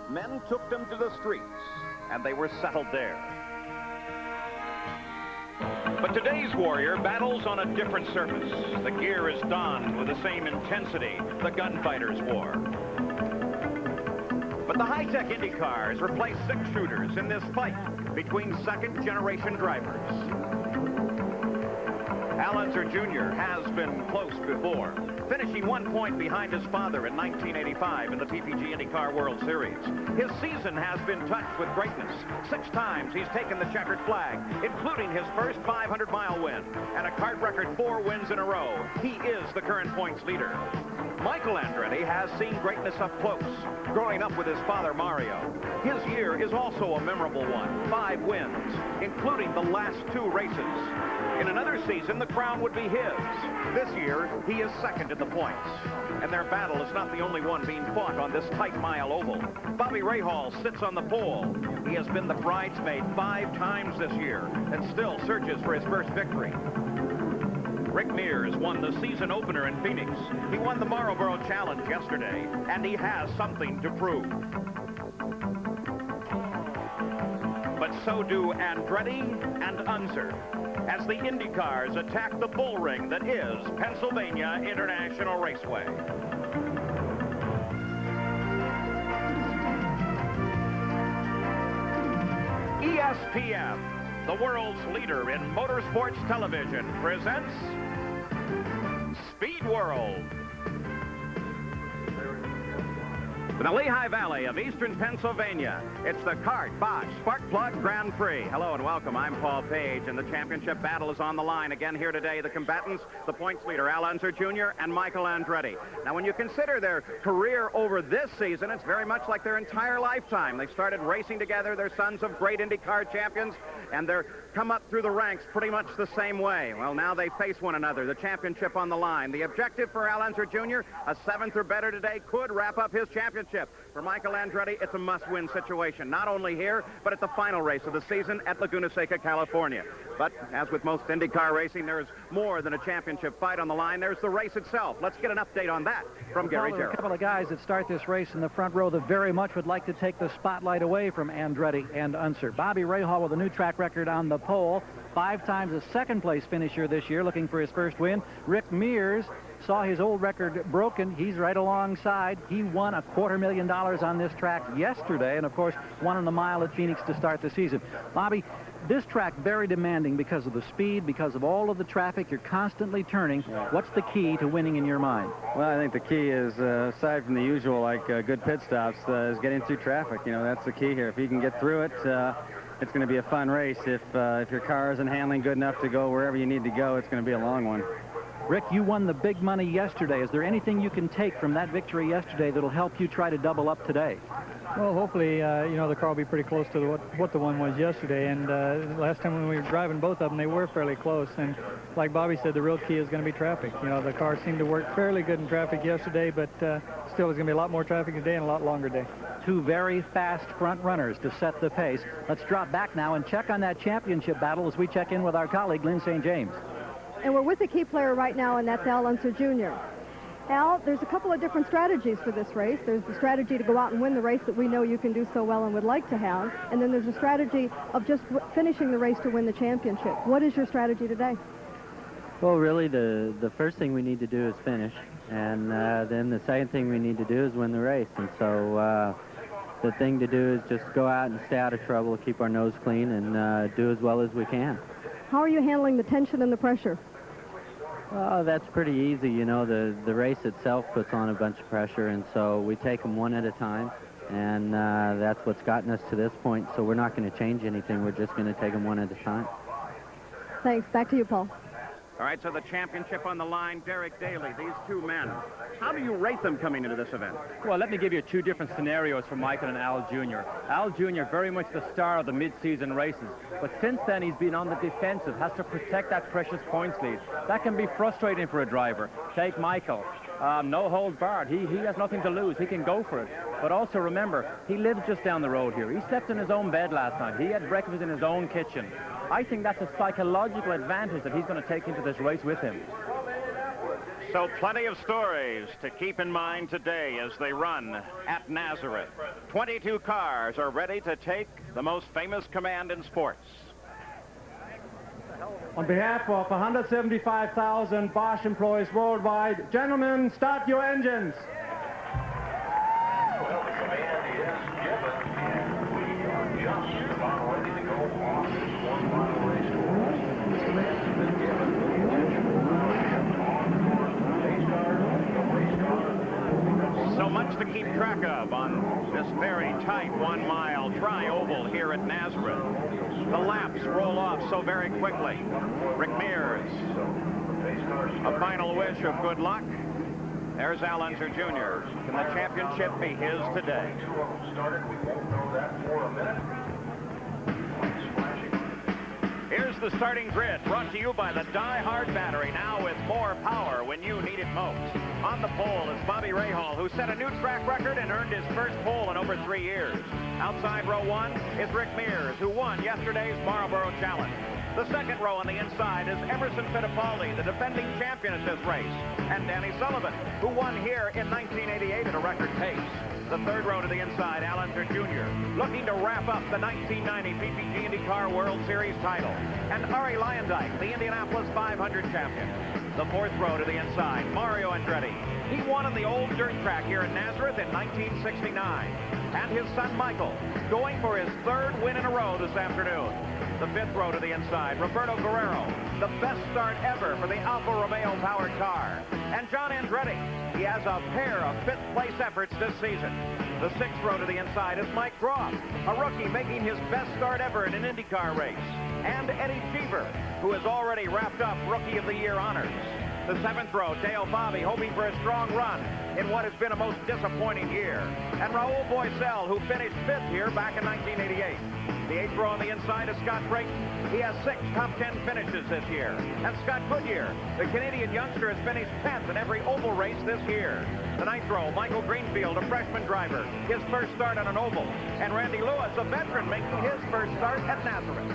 men took them to the streets, and they were settled there. But today's warrior battles on a different surface. The gear is donned with the same intensity the gunfighters wore. But the high-tech Indy cars replace six-shooters in this fight between second-generation drivers. Al Unser Jr. has been close before, finishing 1 point behind his father in 1985 in the PPG IndyCar World Series. His season has been touched with greatness. 6 times he's taken the checkered flag, including his first 500-mile win, and a CART record 4 wins in a row. He is the current points leader. Michael Andretti has seen greatness up close, growing up with his father Mario. His year is also a memorable one, 5 wins, including the last 2 races. In another season, the crown would be his. This year, he is second in the points. And their battle is not the only one being fought on this tight mile oval. Bobby Rahal sits on the pole. He has been the bridesmaid 5 times this year and still searches for his first victory. Rick Mears won the season opener in Phoenix. He won the Marlboro Challenge yesterday, and he has something to prove. But so do Andretti and Unser as the Indy cars attack the bull ring that is Pennsylvania International Raceway. ESPN, the world's leader in motorsports television, presents Speed World. In the Lehigh Valley of eastern Pennsylvania, it's the CART Bosch Spark Plug Grand Prix. Hello and welcome. I'm Paul Page, and the championship battle is on the line. Again here today, the combatants, the points leader, Al Unser Jr. and Michael Andretti. Now, when you consider their career over this season, it's very much like their entire lifetime. They started racing together. They're sons of great IndyCar champions, and they're come up through the ranks pretty much the same way. Well, now they face one another, the championship on the line. The objective for Al Unser Jr., a 7th or better today, could wrap up his championship. For Michael Andretti, it's a must-win situation, not only here, but at the final race of the season at Laguna Seca, California. But as with most IndyCar racing, there is more than a championship fight on the line. There's the race itself. Let's get an update on that from Gary Jarrett. A couple of guys that start this race in the front row that very much would like to take the spotlight away from Andretti and Unser. Bobby Rahal with a new track record on the pole. 5 times a second-place finisher this year, looking for his first win. Rick Mears saw his old record broken. He's right alongside. He won $250,000 on this track yesterday, and of course won on the mile at Phoenix to start the season. Bobby, this track very demanding because of the speed, because of all of the traffic. You're constantly turning. What's the key to winning in your mind? Well, I think the key is, aside from the usual, like good pit stops, is getting through traffic. You know, that's the key here. If you can get through it, it's going to be a fun race. If your car isn't handling good enough to go wherever you need to go, it's going to be a long one. Rick, you won the big money yesterday. Is there anything you can take from that victory yesterday that'll help you try to double up today? Well, hopefully, you know, the car will be pretty close to what the one was yesterday. And last time when we were driving both of them, they were fairly close. And like Bobby said, the real key is going to be traffic. You know, the car seemed to work fairly good in traffic yesterday, but still there's going to be a lot more traffic today and a lot longer day. 2 very fast front runners to set the pace. Let's drop back now and check on that championship battle as we check in with our colleague, Lynn St. James. And we're with the key player right now, and that's Al Unser Jr. Al, there's a couple of different strategies for this race. There's the strategy to go out and win the race that we know you can do so well and would like to have. And then there's a strategy of just finishing the race to win the championship. What is your strategy today? Well, really, the first thing we need to do is finish. And then the second thing we need to do is win the race. And so the thing to do is just go out and stay out of trouble, keep our nose clean, and do as well as we can. How are you handling the tension and the pressure? That's pretty easy. You know, the race itself puts on a bunch of pressure, and so we take them one at a time, and that's what's gotten us to this point. So we're not going to change anything. We're just going to take them one at a time. Thanks. Back to you, Paul. All right, so the championship on the line, Derek Daly, these 2 men. How do you rate them coming into this event? Well, let me give you 2 different scenarios for Michael and Al Jr. Al Jr. very much the star of the mid-season races, but since then he's been on the defensive, has to protect that precious points lead. That can be frustrating for a driver. Take Michael. No holds barred. He has nothing to lose. He can go for it. But also remember, he lives just down the road here. He slept in his own bed last night. He had breakfast in his own kitchen. I think that's a psychological advantage that he's going to take into this race with him. So plenty of stories to keep in mind today as they run at Nazareth. 22 cars are ready to take the most famous command in sports. On behalf of 175,000 Bosch employees worldwide, gentlemen, start your engines. Well, the command is given, and we are just about ready to go on this 1-mile race course. The command has been given. The engine will now shift on towards the pace cars and the race cars. So much to keep track of on this very tight 1-mile tri-oval here at Nazareth. The laps roll off so very quickly. Rick Mears, a final wish of good luck. There's Al Unser Jr. Can the championship be his today? We won't know that for a minute. Here's the starting grid, brought to you by the Die-Hard battery, now with more power when you need it most. On the pole is Bobby Rahal, who set a new track record and earned his first pole in over 3 years. Outside row 1 is Rick Mears, who won yesterday's Marlboro Challenge. The second row on the inside is Emerson Fittipaldi, the defending champion at this race, and Danny Sullivan, who won here in 1988 at a record pace. The third row to the inside, Al Unser Jr., looking to wrap up the 1990 PPG IndyCar World Series title, and Ari Luyendyk, the Indianapolis 500 champion. The fourth row to the inside, Mario Andretti. He won on the old dirt track here in Nazareth in 1969. And his son Michael, going for his third win in a row this afternoon. The fifth row to the inside, Roberto Guerrero, the best start ever for the Alfa Romeo powered car. And John Andretti, he has a pair of fifth place efforts this season. The sixth row to the inside is Mike Groff, a rookie making his best start ever in an IndyCar race. And Eddie Cheever, who has already wrapped up Rookie of the Year honors. The seventh row, Dale Bobby, hoping for a strong run in what has been a most disappointing year. And Raul Boisel, who finished fifth here back in 1988. The eighth row on the inside is Scott Brayton. He has 6 top 10 finishes this year. And Scott Goodyear, the Canadian youngster, has finished 10th in every oval race this year. The ninth row, Michael Greenfield, a freshman driver, his first start on an oval. And Randy Lewis, a veteran, making his first start at Nazareth.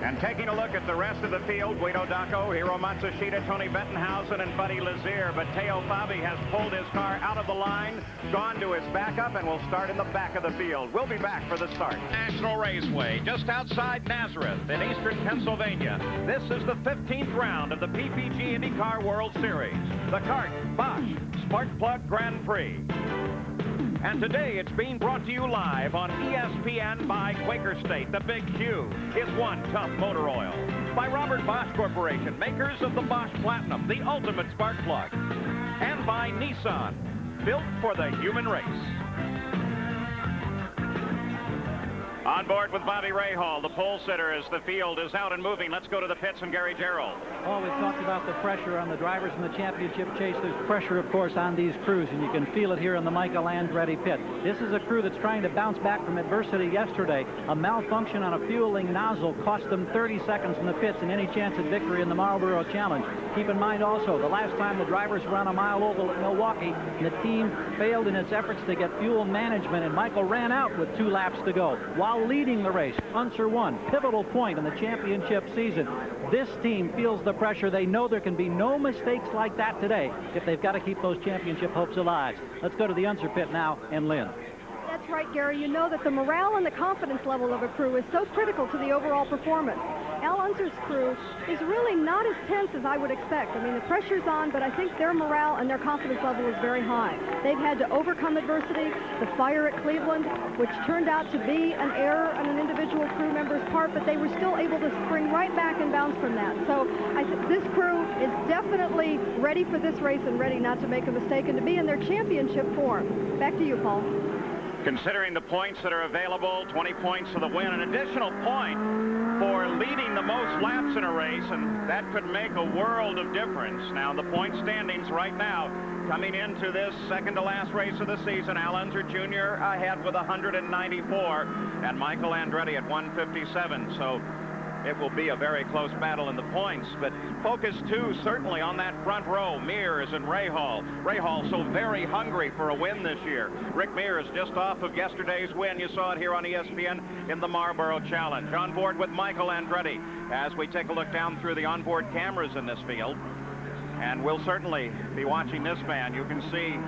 And taking a look at the rest of the field, Guido Dacco, Hiro Matsushita, Tony Bettenhausen, and Buddy Lazier. But Teo Fabi has pulled his car out of the line, gone to his backup, and will start in the back of the field. We'll be back for the start. National Raceway, just outside Nazareth in eastern Pennsylvania. This is the 15th round of the PPG IndyCar World Series, the CART Bosch Spark Plug Grand Prix. And today it's being brought to you live on ESPN by Quaker State. The Big Q is One Tough Motor Oil. By Robert Bosch Corporation, makers of the Bosch Platinum, the ultimate spark plug. And by Nissan, built for the human race. On board with Bobby Rahal, the pole sitter, as the field is out and moving. Let's go to the pits and Gary Gerald. Oh, we've talked about the pressure on the drivers in the championship chase. There's pressure, of course, on these crews, and you can feel it here in the Michael Andretti pit. This is a crew that's trying to bounce back from adversity yesterday. A malfunction on a fueling nozzle cost them 30 seconds in the pits and any chance at victory in the Marlboro Challenge. Keep in mind also, the last time the drivers were on a mile oval at Milwaukee, the team failed in its efforts to get fuel management, and Michael ran out with 2 laps to go while leading the race. Unser won, pivotal point in the championship season. This team feels the pressure. They know there can be no mistakes like that today if they've got to keep those championship hopes alive. Let's go to the Unser pit now and Lynn. That's right, Gary. You know that the morale and the confidence level of a crew is so critical to the overall performance. Al Unser's crew is really not as tense as I would expect. I mean, the pressure's on, but I think their morale and their confidence level is very high. They've had to overcome adversity, the fire at Cleveland, which turned out to be an error on an individual crew member's part, but they were still able to spring right back and bounce from that. So I think this crew is definitely ready for this race and ready not to make a mistake and to be in their championship form. Back to you, Paul. Considering the points that are available, 20 points for the win, an additional point for leading the most laps in a race, and that could make a world of difference. Now, the point standings right now, coming into this second-to-last race of the season, Al Unser Jr. ahead with 194, and Michael Andretti at 157. So it will be a very close battle in the points, but focus too certainly on that front row, Mears and Rahal. Rahal so very hungry for a win this year. Rick Mears just off of yesterday's win. You saw it here on ESPN in the Marlboro Challenge. On board with Michael Andretti as we take a look down through the onboard cameras in this field. And we'll certainly be watching this man. You can see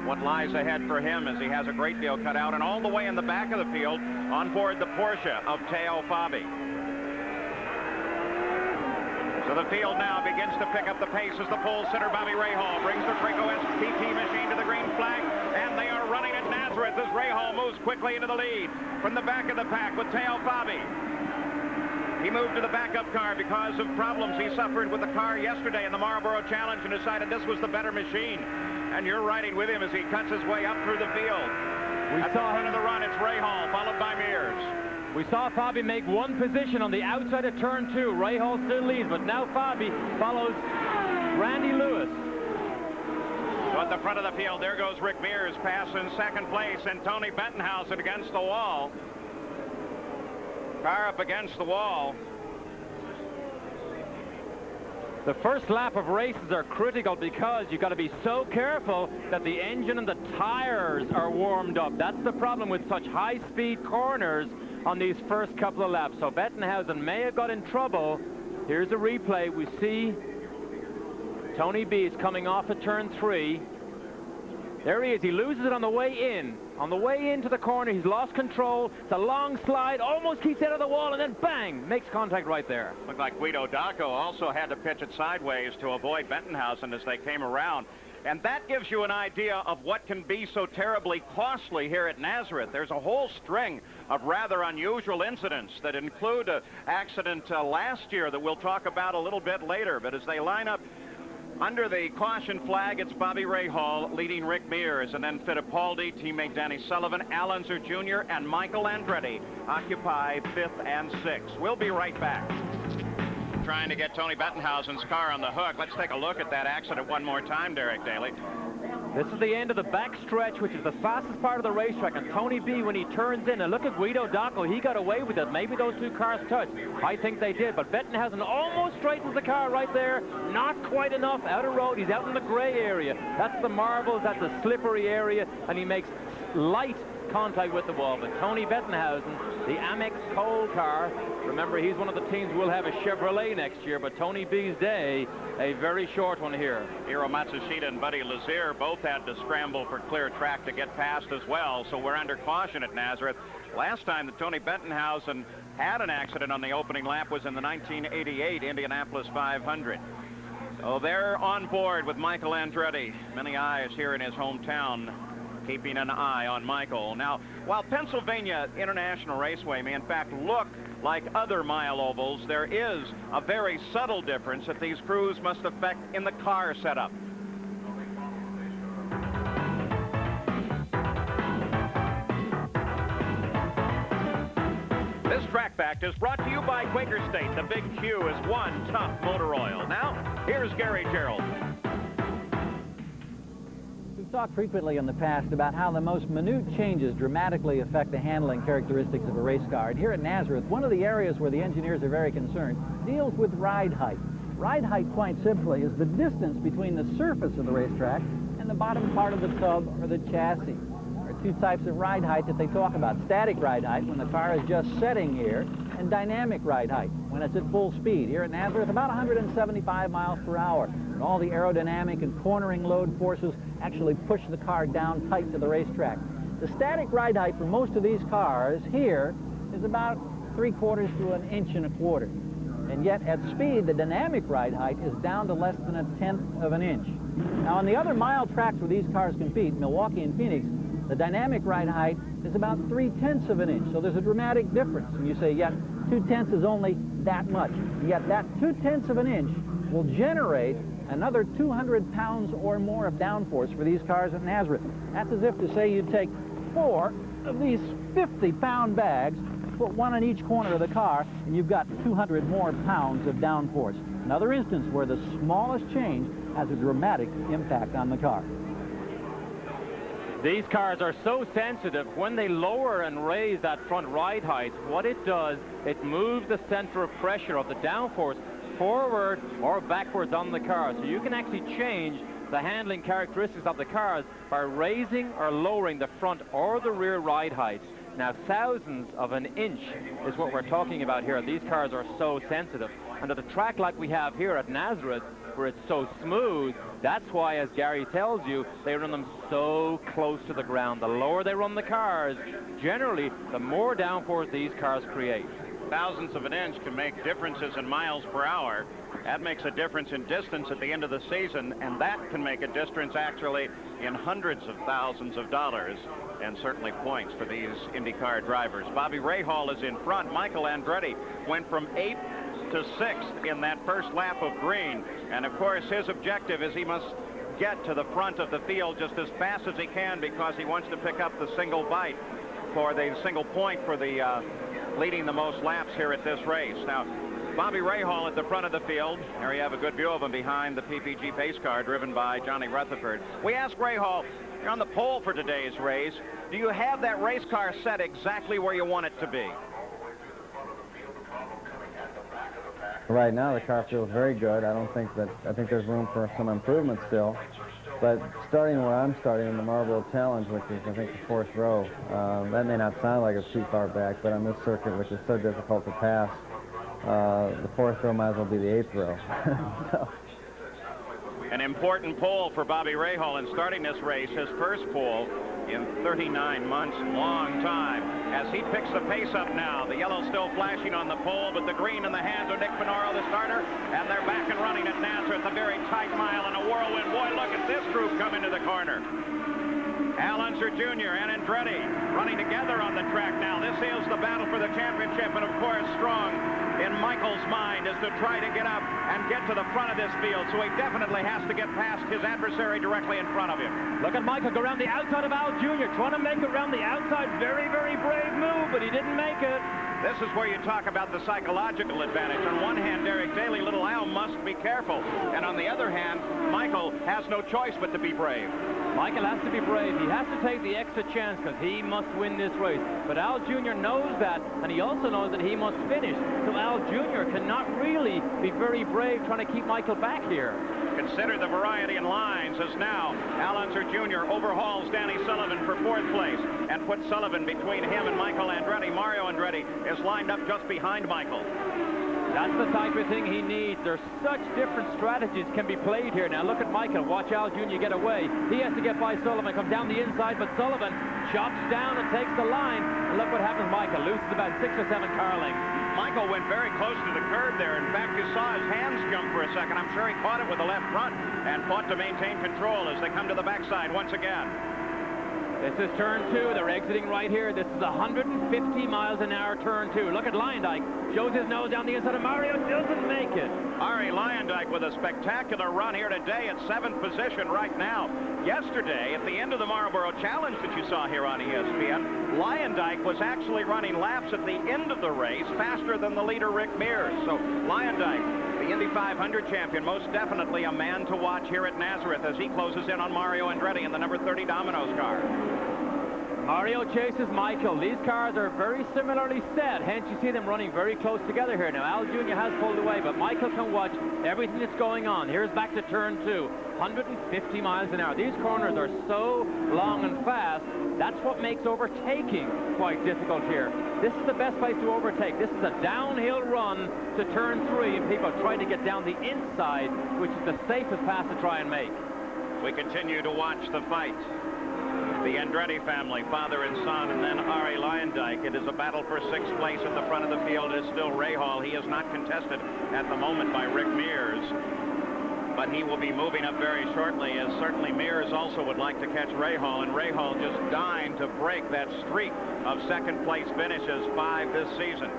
what lies ahead for him as he has a great deal cut out. And all the way in the back of the field, on board the Porsche of Teo Fabi. So the field now begins to pick up the pace as the pole sitter Bobby Rahal brings the Traco SPT machine to the green flag, and they are running at Nazareth as Rahal moves quickly into the lead from the back of the pack with Teo Fabi. He moved to the backup car because of problems he suffered with the car yesterday in the Marlboro Challenge and decided this was the better machine. And you're riding with him as he cuts his way up through the field. At the front of the run, it's Rahal, followed by Mears. We saw Fabi make one position on the outside of turn 2. Rahal still leads, but now Fabi follows Randy Lewis. So at the front of the field, there goes Rick Mears, pass in second place, and Tony Bettenhausen against the wall. Car up against the wall. The first lap of races are critical because you've got to be so careful that the engine and the tires are warmed up. That's the problem with such high-speed corners on these first couple of laps. So Bettenhausen may have got in trouble. Here's a replay. We see Tony B is coming off of turn 3. There he is. He loses it on the way in. On the way into the corner, he's lost control. It's a long slide, almost keeps out of the wall, and then bang, makes contact right there. Looked like Guido Dacco also had to pitch it sideways to avoid Bettenhausen as they came around. And that gives you an idea of what can be so terribly costly here at Nazareth. There's a whole string of rather unusual incidents that include an accident last year that we'll talk about a little bit later. But as they line up under the caution flag, it's Bobby Rahal leading Rick Mears, and then Fittipaldi, teammate Danny Sullivan, Al Unser Jr., and Michael Andretti occupy 5th and 6th. We'll be right back. Trying to get Tony Bettenhausen's car on the hook. Let's take a look at that accident one more time, Derek Daly. This is the end of the back stretch, which is the fastest part of the racetrack, and Tony B, when he turns in, and look at Guido Dacco, he got away with it. Maybe those two cars touched. I think they did, but Bettenhausen almost straightens the car right there. Not quite enough out of road. He's out in the gray area. That's the marbles, that's the slippery area, and he makes light contact with the wall. But Tony Bettenhausen, the Amex coal car, remember he's one of the teams will have a Chevrolet next year, but Tony B's day, a very short one here. Hiro Matsushita and Buddy Lazier both had to scramble for clear track to get past as well, so we're under caution at Nazareth. Last time that Tony Bettenhausen had an accident on the opening lap was in the 1988 Indianapolis 500. So they're on board with Michael Andretti. Many eyes here in his hometown keeping an eye on Michael. Now, while Pennsylvania International Raceway may in fact look like other mile ovals, there is a very subtle difference that these crews must affect in the car setup. This track fact is brought to you by Quaker State. The Big Q is one tough motor oil. Now, here's Gary Gerald. We've talked frequently in the past about how the most minute changes dramatically affect the handling characteristics of a race car. And here at Nazareth, one of the areas where the engineers are very concerned deals with ride height. Ride height, quite simply, is the distance between the surface of the racetrack and the bottom part of the tub or the chassis. There are two types of ride height that they talk about. Static ride height, when the car is just setting here, and dynamic ride height, when it's at full speed. Here at Nazareth, about 175 miles per hour. And all the aerodynamic and cornering load forces actually push the car down tight to the racetrack. The static ride height for most of these cars here is about 3/4 to 1 1.25 inches. And yet at speed, the dynamic ride height is down to less than 1/10 of an inch. Now on the other mile tracks where these cars compete, Milwaukee and Phoenix, the dynamic ride height is about 3/10 of an inch. So there's a dramatic difference. And you say, yeah, 2/10 is only that much. Yet that 2/10 of an inch will generate another 200 pounds or more of downforce for these cars at Nazareth. That's as if to say you take 4 of these 50-pound bags, put one in each corner of the car, and you've got 200 more pounds of downforce. Another instance where the smallest change has a dramatic impact on the car. These cars are so sensitive. When they lower and raise that front ride height, what it does, it moves the center of pressure of the downforce forward or backwards on the car. So you can actually change the handling characteristics of the cars by raising or lowering the front or the rear ride heights. Now, thousandths of an inch is what we're talking about here. These cars are so sensitive. And at a track like we have here at Nazareth, where it's so smooth. That's why, as Gary tells you, they run them so close to the ground. The lower they run the cars, generally, the more downforce these cars create. Thousandths of an inch can make differences in miles per hour. That makes a difference in distance at the end of the season, and that can make a difference actually in hundreds of thousands of dollars, and certainly points for these IndyCar drivers. Bobby Rahal is in front. Michael Andretti went from 8th to 6th in that first lap of green, and of course his objective is he must get to the front of the field just as fast as he can, because he wants to pick up the single bite for the single point for the leading the most laps here at this race. Now, Bobby Rahal at the front of the field. There you have a good view of him behind the PPG pace car driven by Johnny Rutherford. We asked Rahal, you're on the pole for today's race. Do you have that race car set exactly where you want it to be? Right now, the car feels very good. I think there's room for some improvement still. But starting where I'm starting in the Marlboro Challenge, which is, I think, the 4th row, that may not sound like it's too far back, but on this circuit, which is so difficult to pass, the 4th row might as well be the 8th row. So. An important pole for Bobby Rahal in starting this race, his first pole in 39 months, long time. As he picks the pace up now, the yellow still flashing on the pole, but the green in the hands of Nick Finoro, the starter, and they're back and running at Nazareth, a very tight mile and a whirlwind. Boy, look at this group come into the corner. Al Unser Jr. and Andretti running together on the track now. This is the battle for the championship, and of course, strong in Michael's mind is to try to get up and get to the front of this field, so he definitely has to get past his adversary directly in front of him. Look at Michael go around the outside of Al Jr., trying to make it around the outside. Very, very brave move, but he didn't make it. This is where you talk about the psychological advantage. On one hand, Derek Daly, little Al must be careful. And on the other hand, Michael has no choice but to be brave. Michael has to be brave. He has to take the extra chance because he must win this race. But Al Jr. knows that, and he also knows that he must finish. So Al Jr. cannot really be very brave trying to keep Michael back here. Consider the variety in lines as now Al Unser Jr. overhauls Danny Sullivan for 4th place and puts Sullivan between him and Michael Andretti. Mario Andretti is lined up just behind Michael. That's the type of thing he needs. There's such different strategies can be played here. Now look at Michael. Watch Al Jr. get away. He has to get by Sullivan, comes down the inside, but Sullivan chops down and takes the line. And look what happens. Michael loses about 6 or 7 car lengths. Michael went very close to the curb there. In fact, you saw his hands jump for a second. I'm sure he caught it with the left front and fought to maintain control as they come to the backside once again. This is turn 2. They're exiting right here. This is 150 miles an hour turn 2. Look at Leyendijk. Shows his nose down the inside of Mario. Doesn't make it. Arie Leyendijk with a spectacular run here today at 7th position right now. Yesterday, at the end of the Marlboro Challenge that you saw here on ESPN, Leyendijk was actually running laps at the end of the race faster than the leader, Rick Mears. So Leyendijk, the Indy 500 champion, most definitely a man to watch here at Nazareth as he closes in on Mario Andretti in the number 30 Domino's car. Mario chases Michael. These cars are very similarly set, hence you see them running very close together here. Now Al Jr. has pulled away, but Michael can watch everything that's going on. Here's back to turn 2, 150 miles an hour. These corners are so long and fast. That's what makes overtaking quite difficult here. This is the best place to overtake. This is a downhill run to turn 3, and people try to get down the inside, which is the safest pass to try and make. We continue to watch the fight. The Andretti family, father and son, and then Arie Leyendijk. It is a battle for 6th place at the front of the field. It is still Rahal. He is not contested at the moment by Rick Mears, but he will be moving up very shortly, as certainly Mears also would like to catch Rahal, and Rahal just dying to break that streak of 2nd place finishes, 5 this season.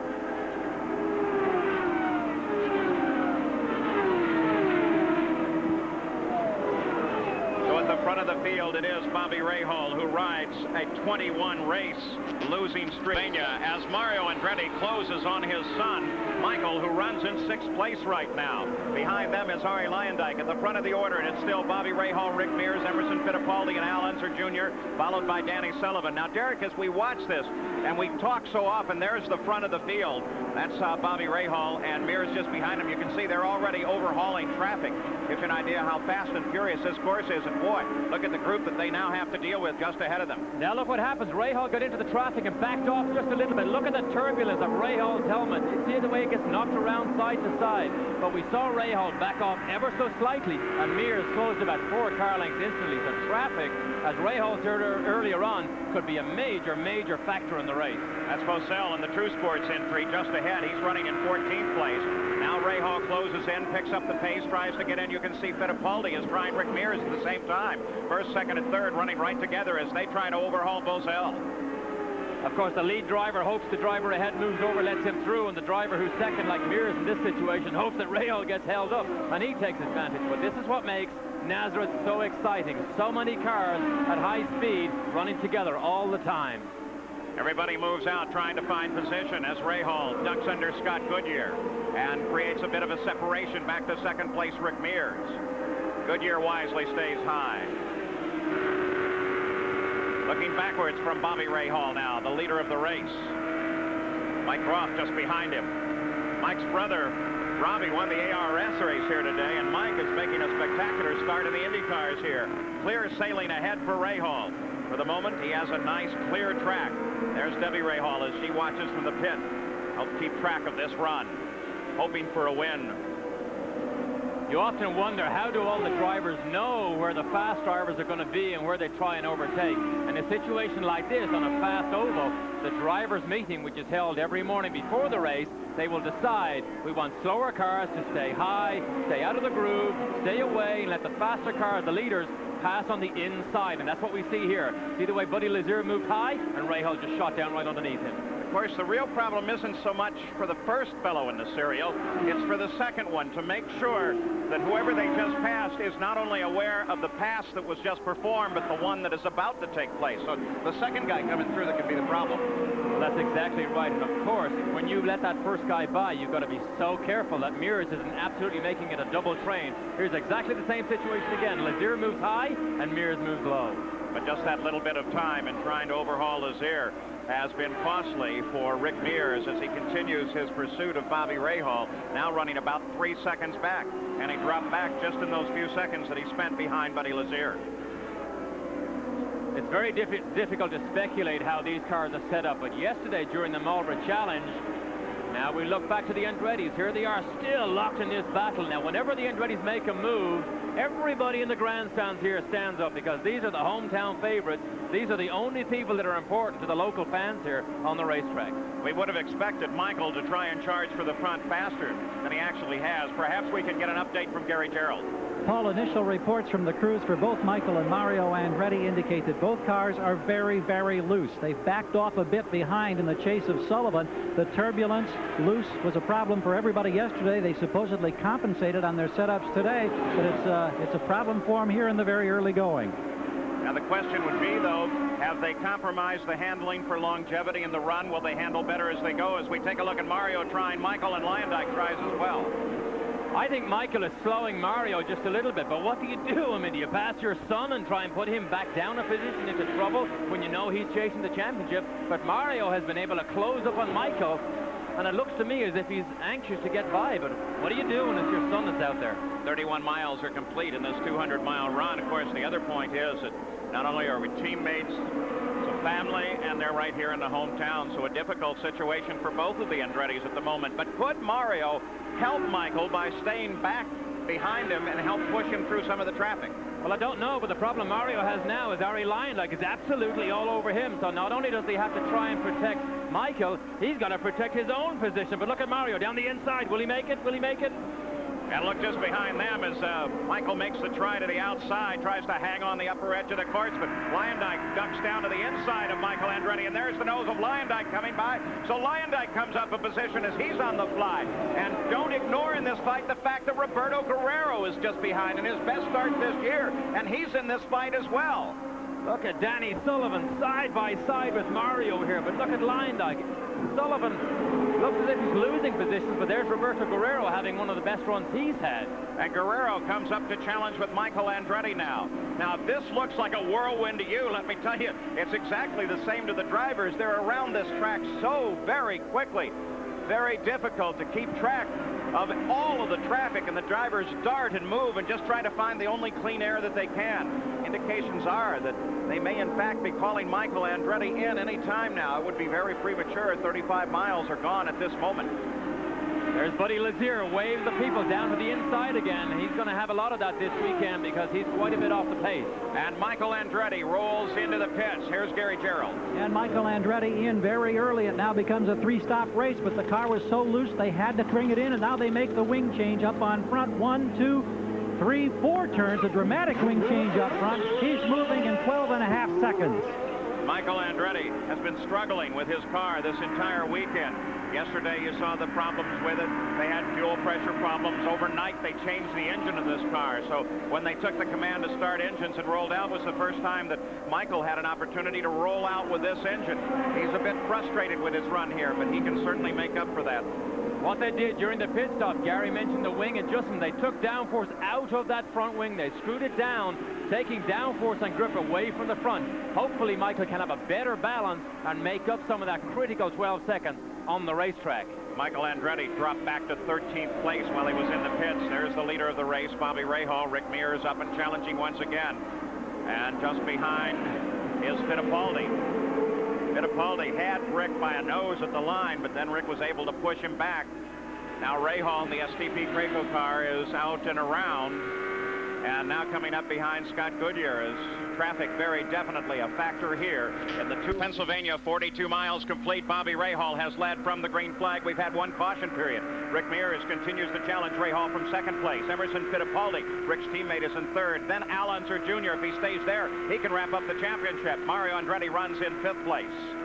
Front of the field, it is Bobby Rahal who rides a 21 race losing streak as Mario Andretti closes on his son Michael, who runs in 6th place right now. Behind them is Arie Leyendijk at the front of the order, and it's still Bobby Rahal, Rick Mears, Emerson Fittipaldi, and Al Unser Jr., followed by Danny Sullivan. Now, Derek, as we watch this, and we talk so often, there's the front of the field. That's Bobby Rahal and Mears just behind him. You can see they're already overhauling traffic. Gives you an idea how fast and furious this course is. And boy, look at the group that they now have to deal with just ahead of them. Now look what happens. Rahal got into the traffic and backed off just a little bit. Look at the turbulence of Rahal's helmet. You see the way it gets knocked around side to side. But we saw Rahal back off ever so slightly, and Mears closed about 4 car lengths instantly. So traffic, as Rahal said earlier on, could be a major, major factor in the race. That's Bosell in the True Sports entry just ahead. He's running in 14th place. Now Rahal closes in, picks up the pace, tries to get in. You can see Fittipaldi is trying Rick Mears at the same time. First, second, and third running right together as they try to overhaul Bosell. Of course, the lead driver hopes the driver ahead moves over, lets him through, and the driver who's second, like Mears in this situation, hopes that Rahal gets held up, and he takes advantage. But this is what makes Nazareth so exciting. So many cars at high speed running together all the time. Everybody moves out trying to find position as Rahal ducks under Scott Goodyear and creates a bit of a separation back to second place Rick Mears. Goodyear wisely stays high. Looking backwards from Bobby Rahal now, the leader of the race. Mike Groff just behind him. Mike's brother, Robbie, won the ARS race here today, and Mike is making a spectacular start in the Indy cars here. Clear sailing ahead for Rahal. For the moment, he has a nice, clear track. There's Debbie Rahal as she watches from the pit. Helps keep track of this run, hoping for a win. You often wonder, how do all the drivers know where the fast drivers are going to be and where they try and overtake? In a situation like this, on a fast oval, the drivers' meeting, which is held every morning before the race, they will decide we want slower cars to stay high, stay out of the groove, stay away, and let the faster cars, the leaders, pass on the inside. And that's what we see here. See the way Buddy Lazier moved high, and Rahal just shot down right underneath him. Of course, the real problem isn't so much for the first fellow in the serial, it's for the second one to make sure that whoever they just passed is not only aware of the pass that was just performed, but the one that is about to take place. So the second guy coming through that could be the problem. Well, that's exactly right. And of course, when you let that first guy by, you've got to be so careful that Mears isn't absolutely making it a double train. Here's exactly the same situation again. Lazier moves high and Mears moves low. But just that little bit of time in trying to overhaul Lazier has been costly for Rick Mears as he continues his pursuit of Bobby Rahal, now running about 3 seconds back. And he dropped back just in those few seconds that he spent behind Buddy Lazier. It's very difficult to speculate how these cars are set up, but yesterday during the Marlboro Challenge, now we look back to the Andretti's. Here they are still locked in this battle. Now whenever the Andretti's make a move, everybody in the grandstands here stands up because these are the hometown favorites. These are the only people that are important to the local fans here on the racetrack. We would have expected Michael to try and charge for the front faster than he actually has. Perhaps we can get an update from Gary Gerald. Paul, initial reports from the crews for both Michael and Mario Andretti indicate that both cars are very, very loose. They've backed off a bit behind in the chase of Sullivan. The turbulence, loose, was a problem for everybody yesterday. They supposedly compensated on their setups today, but it's a problem for them here in the very early going. Now the question would be, though, have they compromised the handling for longevity in the run? Will they handle better as they go? As we take a look at Mario trying, Michael, and Leyendijk tries as well. I think Michael is slowing Mario just a little bit, but what do you do? I mean, do you pass your son and try and put him back down a position into trouble when you know he's chasing the championship? But Mario has been able to close up on Michael, and it looks to me as if he's anxious to get by. But what do you do when it's your son that's out there? 31 miles are complete in this 200-mile run. Of course, the other point is that not only are we teammates, it's a family, and they're right here in the hometown. So a difficult situation for both of the Andretti's at the moment. But could Mario help Michael by staying back behind him and help push him through some of the traffic? Well, I don't know, but the problem Mario has now is Arie Leyendijk is absolutely all over him. So not only does he have to try and protect Michael, he's got to protect his own position. But look at Mario down the inside. Will he make it? Will he make it? And look just behind them as Michael makes the try to the outside, tries to hang on the upper edge of the course, but Leyendijk ducks down to the inside of Michael Andretti, and there's the nose of Leyendijk coming by. So Leyendijk comes up a position as he's on the fly. And don't ignore in this fight the fact that Roberto Guerrero is just behind in his best start this year, and he's in this fight as well. Look at Danny Sullivan side by side with Mario here, but look at Leyendijk. Sullivan looks as if he's losing positions, but there's Roberto Guerrero having one of the best runs he's had. And Guerrero comes up to challenge with Michael Andretti now. Now, if this looks like a whirlwind to you, let me tell you, it's exactly the same to the drivers. They're around this track so very quickly. Very difficult to keep track of all of the traffic, and the drivers dart and move and just try to find the only clean air that they can. Indications are that they may in fact be calling Michael Andretti in any time now. It would be very premature. 35 miles are gone at this moment. There's Buddy Lazier, waves the people down to the inside again. He's going to have a lot of that this weekend because he's quite a bit off the pace. And Michael Andretti rolls into the pits. Here's Gary Gerald. And Michael Andretti in very early. It now becomes a 3-stop race, but the car was so loose they had to bring it in, and now they make the wing change up on front. 1, 2, 3, 4 turns. A dramatic wing change up front. He's moving in 12.5 seconds. Michael Andretti has been struggling with his car this entire weekend. Yesterday, you saw the problems with it. They had fuel pressure problems. Overnight, they changed the engine of this car. So when they took the command to start engines and rolled out, was the first time that Michael had an opportunity to roll out with this engine. He's a bit frustrated with his run here, but he can certainly make up for that. What they did during the pit stop, Gary mentioned the wing adjustment. They took downforce out of that front wing. They screwed it down, taking downforce and grip away from the front. Hopefully, Michael can have a better balance and make up some of that critical 12 seconds on the racetrack. Michael Andretti dropped back to 13th place while he was in the pits. There's the leader of the race, Bobby Rahal. Rick Mears up and challenging once again. And just behind is Fittipaldi. Fittipaldi had Rick by a nose at the line, but then Rick was able to push him back. Now Rahal in the STP Craco car is out and around. And now coming up behind Scott Goodyear is traffic very definitely a factor here in the Pennsylvania 42 miles complete. Bobby Rahal has led from the green flag. We've had one caution period. Rick Mears continues to challenge Rahal from second place. Emerson Fittipaldi, Rick's teammate, is in third. Then Al Unser Jr., if he stays there, he can wrap up the championship. Mario Andretti runs in 5th place.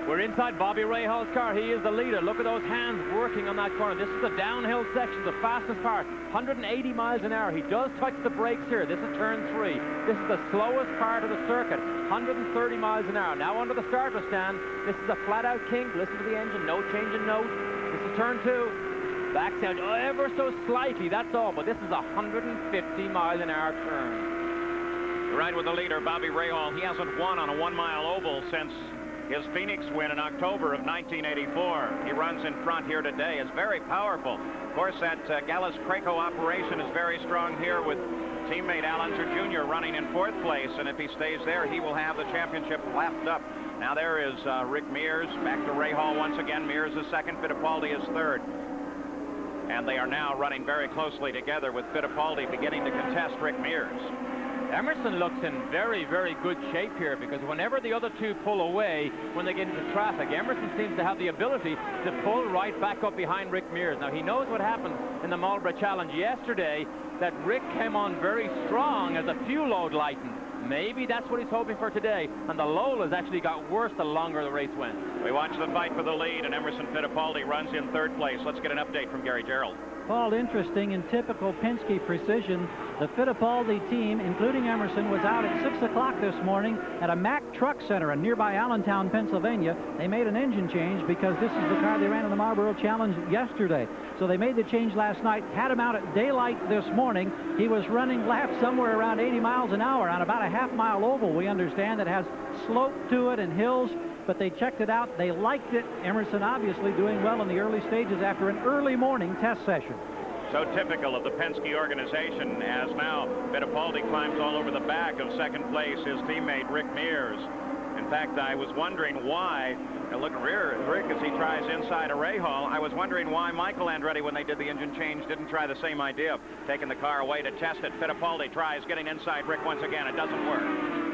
We're inside Bobby Rahal's car. He is the leader. Look at those hands working on that corner. This is the downhill section, the fastest part. 180 miles an hour. He does touch the brakes here. This is turn 3. This is the slowest part of the circuit. 130 miles an hour. Now onto the starter stand. This is a flat-out kink. Listen to the engine. No change in note. This is turn 2. Backs out ever so slightly. That's all. But this is a 150 mile an hour turn. Right with the leader, Bobby Rahal. He hasn't won on a 1-mile oval since his Phoenix win in October of 1984. He runs in front here today. It's very powerful. Of course, that Gallus Craco operation is very strong here with teammate Al Unser Jr. running in 4th place, and if he stays there, he will have the championship lapped up. Now there is Rick Mears. Back to Rahal once again. Mears is second. Fittipaldi is third. And they are now running very closely together with Fittipaldi beginning to contest Rick Mears. Emerson looks in very, very good shape here because whenever the other two pull away when they get into traffic, Emerson seems to have the ability to pull right back up behind Rick Mears. Now, he knows what happened in the Marlboro Challenge yesterday, that Rick came on very strong as a fuel load lightened. Maybe that's what he's hoping for today, and the lull has actually got worse the longer the race went. We watch the fight for the lead, and Emerson Fittipaldi runs in 3rd place. Let's get an update from Gary Gerald. Paul, interesting, in typical Penske precision, the Fittipaldi team, including Emerson, was out at 6 o'clock this morning at a Mack Truck Center in nearby Allentown, Pennsylvania. They made an engine change because this is the car they ran in the Marlboro Challenge yesterday. So they made the change last night, had him out at daylight this morning. He was running laps somewhere around 80 miles an hour on about a half-mile oval, we understand, that has slope to it and hills. But they checked it out. They liked it. Emerson obviously doing well in the early stages after an early morning test session. So typical of the Penske organization, as now Fittipaldi climbs all over the back of second place, his teammate Rick Mears. In fact, I was wondering why, and look at Rick as he tries inside a Rahal. I was wondering why Michael Andretti, when they did the engine change, didn't try the same idea of taking the car away to test it. Fittipaldi tries getting inside Rick once again. It doesn't work.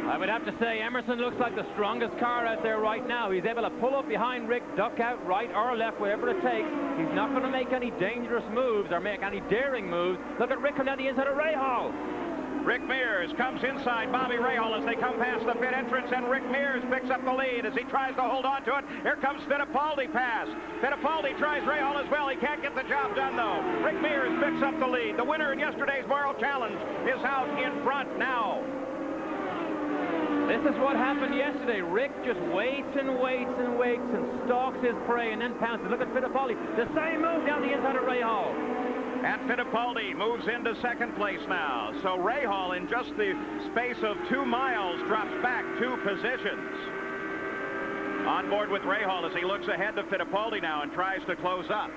I would have to say Emerson looks like the strongest car out there right now. He's able to pull up behind Rick, duck out right or left, whatever it takes. He's not going to make any dangerous moves or make any daring moves. Look at Rick come down the inside of Rahal. Rick Mears comes inside Bobby Rahal as they come past the pit entrance, and Rick Mears picks up the lead as he tries to hold on to it. Here comes Fittipaldi past. Fittipaldi tries Rahal as well. He can't get the job done, though. Rick Mears picks up the lead. The winner in yesterday's World Challenge is out in front now. This is what happened yesterday. Rick just waits and waits and waits and stalks his prey and then pounces. Look at Fittipaldi. The same move down the inside of Rahal. And Fittipaldi moves into second place now. So Rahal, in just the space of 2 miles, drops back 2 positions. On board with Rahal as he looks ahead to Fittipaldi now and tries to close up.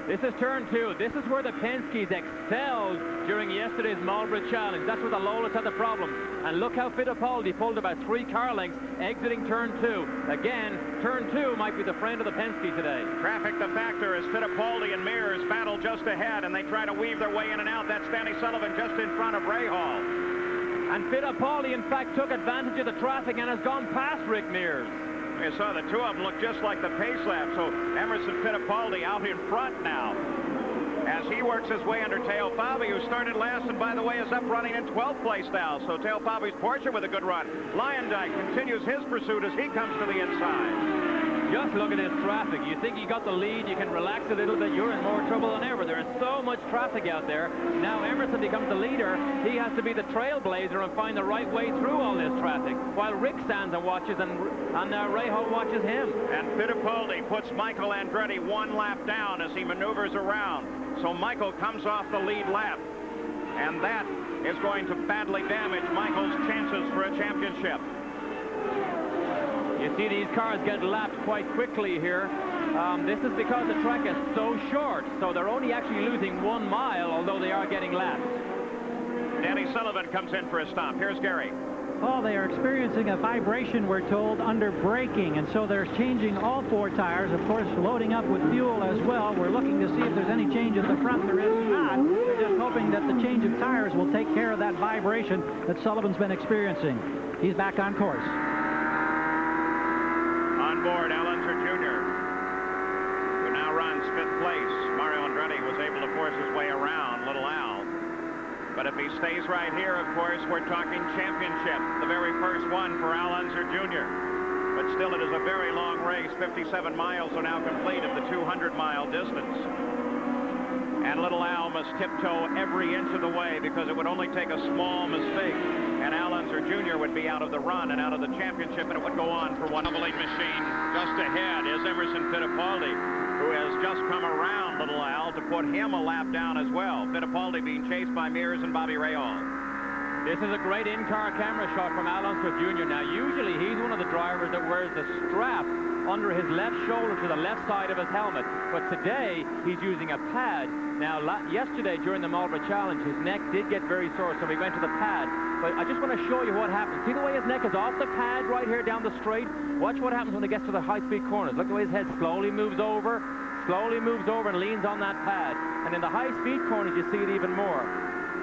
This is turn 2. This is where the Penske's excelled during yesterday's Marlboro Challenge. That's where the Lolas had the problem. And look how Fittipaldi pulled about 3 car lengths exiting turn 2. Again, turn 2 might be the friend of the Penske today. Traffic the factor as Fittipaldi and Mears battle just ahead, and they try to weave their way in and out. That's Danny Sullivan just in front of Rahal. And Fittipaldi, in fact, took advantage of the traffic and has gone past Rick Mears. You saw the two of them look just like the pace lap, so Emerson Fittipaldi out in front now as he works his way under Teo Fabi, who started last and, by the way, is up running in 12th place now. So Teo Fabi's Porsche with a good run. Lyondike continues his pursuit as he comes to the inside. Just look at this traffic. You think you got the lead, you can relax a little bit, you're in more trouble than ever. There is so much traffic out there. Now Emerson becomes the leader. He has to be the trailblazer and find the right way through all this traffic, while Rick stands and watches, and Rahal watches him. And Fittipaldi puts Michael Andretti 1 lap down as he maneuvers around. So Michael comes off the lead lap, and that is going to badly damage Michael's chances for a championship. You see these cars get lapped quite quickly here. This is because the track is so short, so they're only actually losing 1 mile, although they are getting lapped. Danny Sullivan comes in for a stop. Here's Gary. Oh, they are experiencing a vibration, we're told, under braking, and so they're changing all 4 tires, of course, loading up with fuel as well. We're looking to see if there's any change at the front. There is not. They're just hoping that the change of tires will take care of that vibration that Sullivan's been experiencing. He's back on course. On board, Al Unser Jr., who now runs 5th place. Mario Andretti was able to force his way around Little Al. But if he stays right here, of course, we're talking championship, the very first one for Al Unser Jr. But still, it is a very long race. 57 miles are now complete of the 200-mile distance. And Little Al must tiptoe every inch of the way because it would only take a small mistake, and Al Unser Jr. would be out of the run and out of the championship, and it would go on for one. Doubling machine just ahead is Emerson Fittipaldi, who has just come around Little Al to put him a lap down as well. Fittipaldi being chased by Mears and Bobby Rahal. This is a great in-car camera shot from Al Unser Jr. Now, usually he's one of the drivers that wears the strap under his left shoulder to the left side of his helmet. But today, he's using a pad. Now, yesterday during the Marlboro Challenge, his neck did get very sore, so he went to the pad. But I just want to show you what happens. See the way his neck is off the pad right here down the straight? Watch what happens when he gets to the high-speed corners. Look the way his head slowly moves over and leans on that pad. And in the high-speed corners, you see it even more.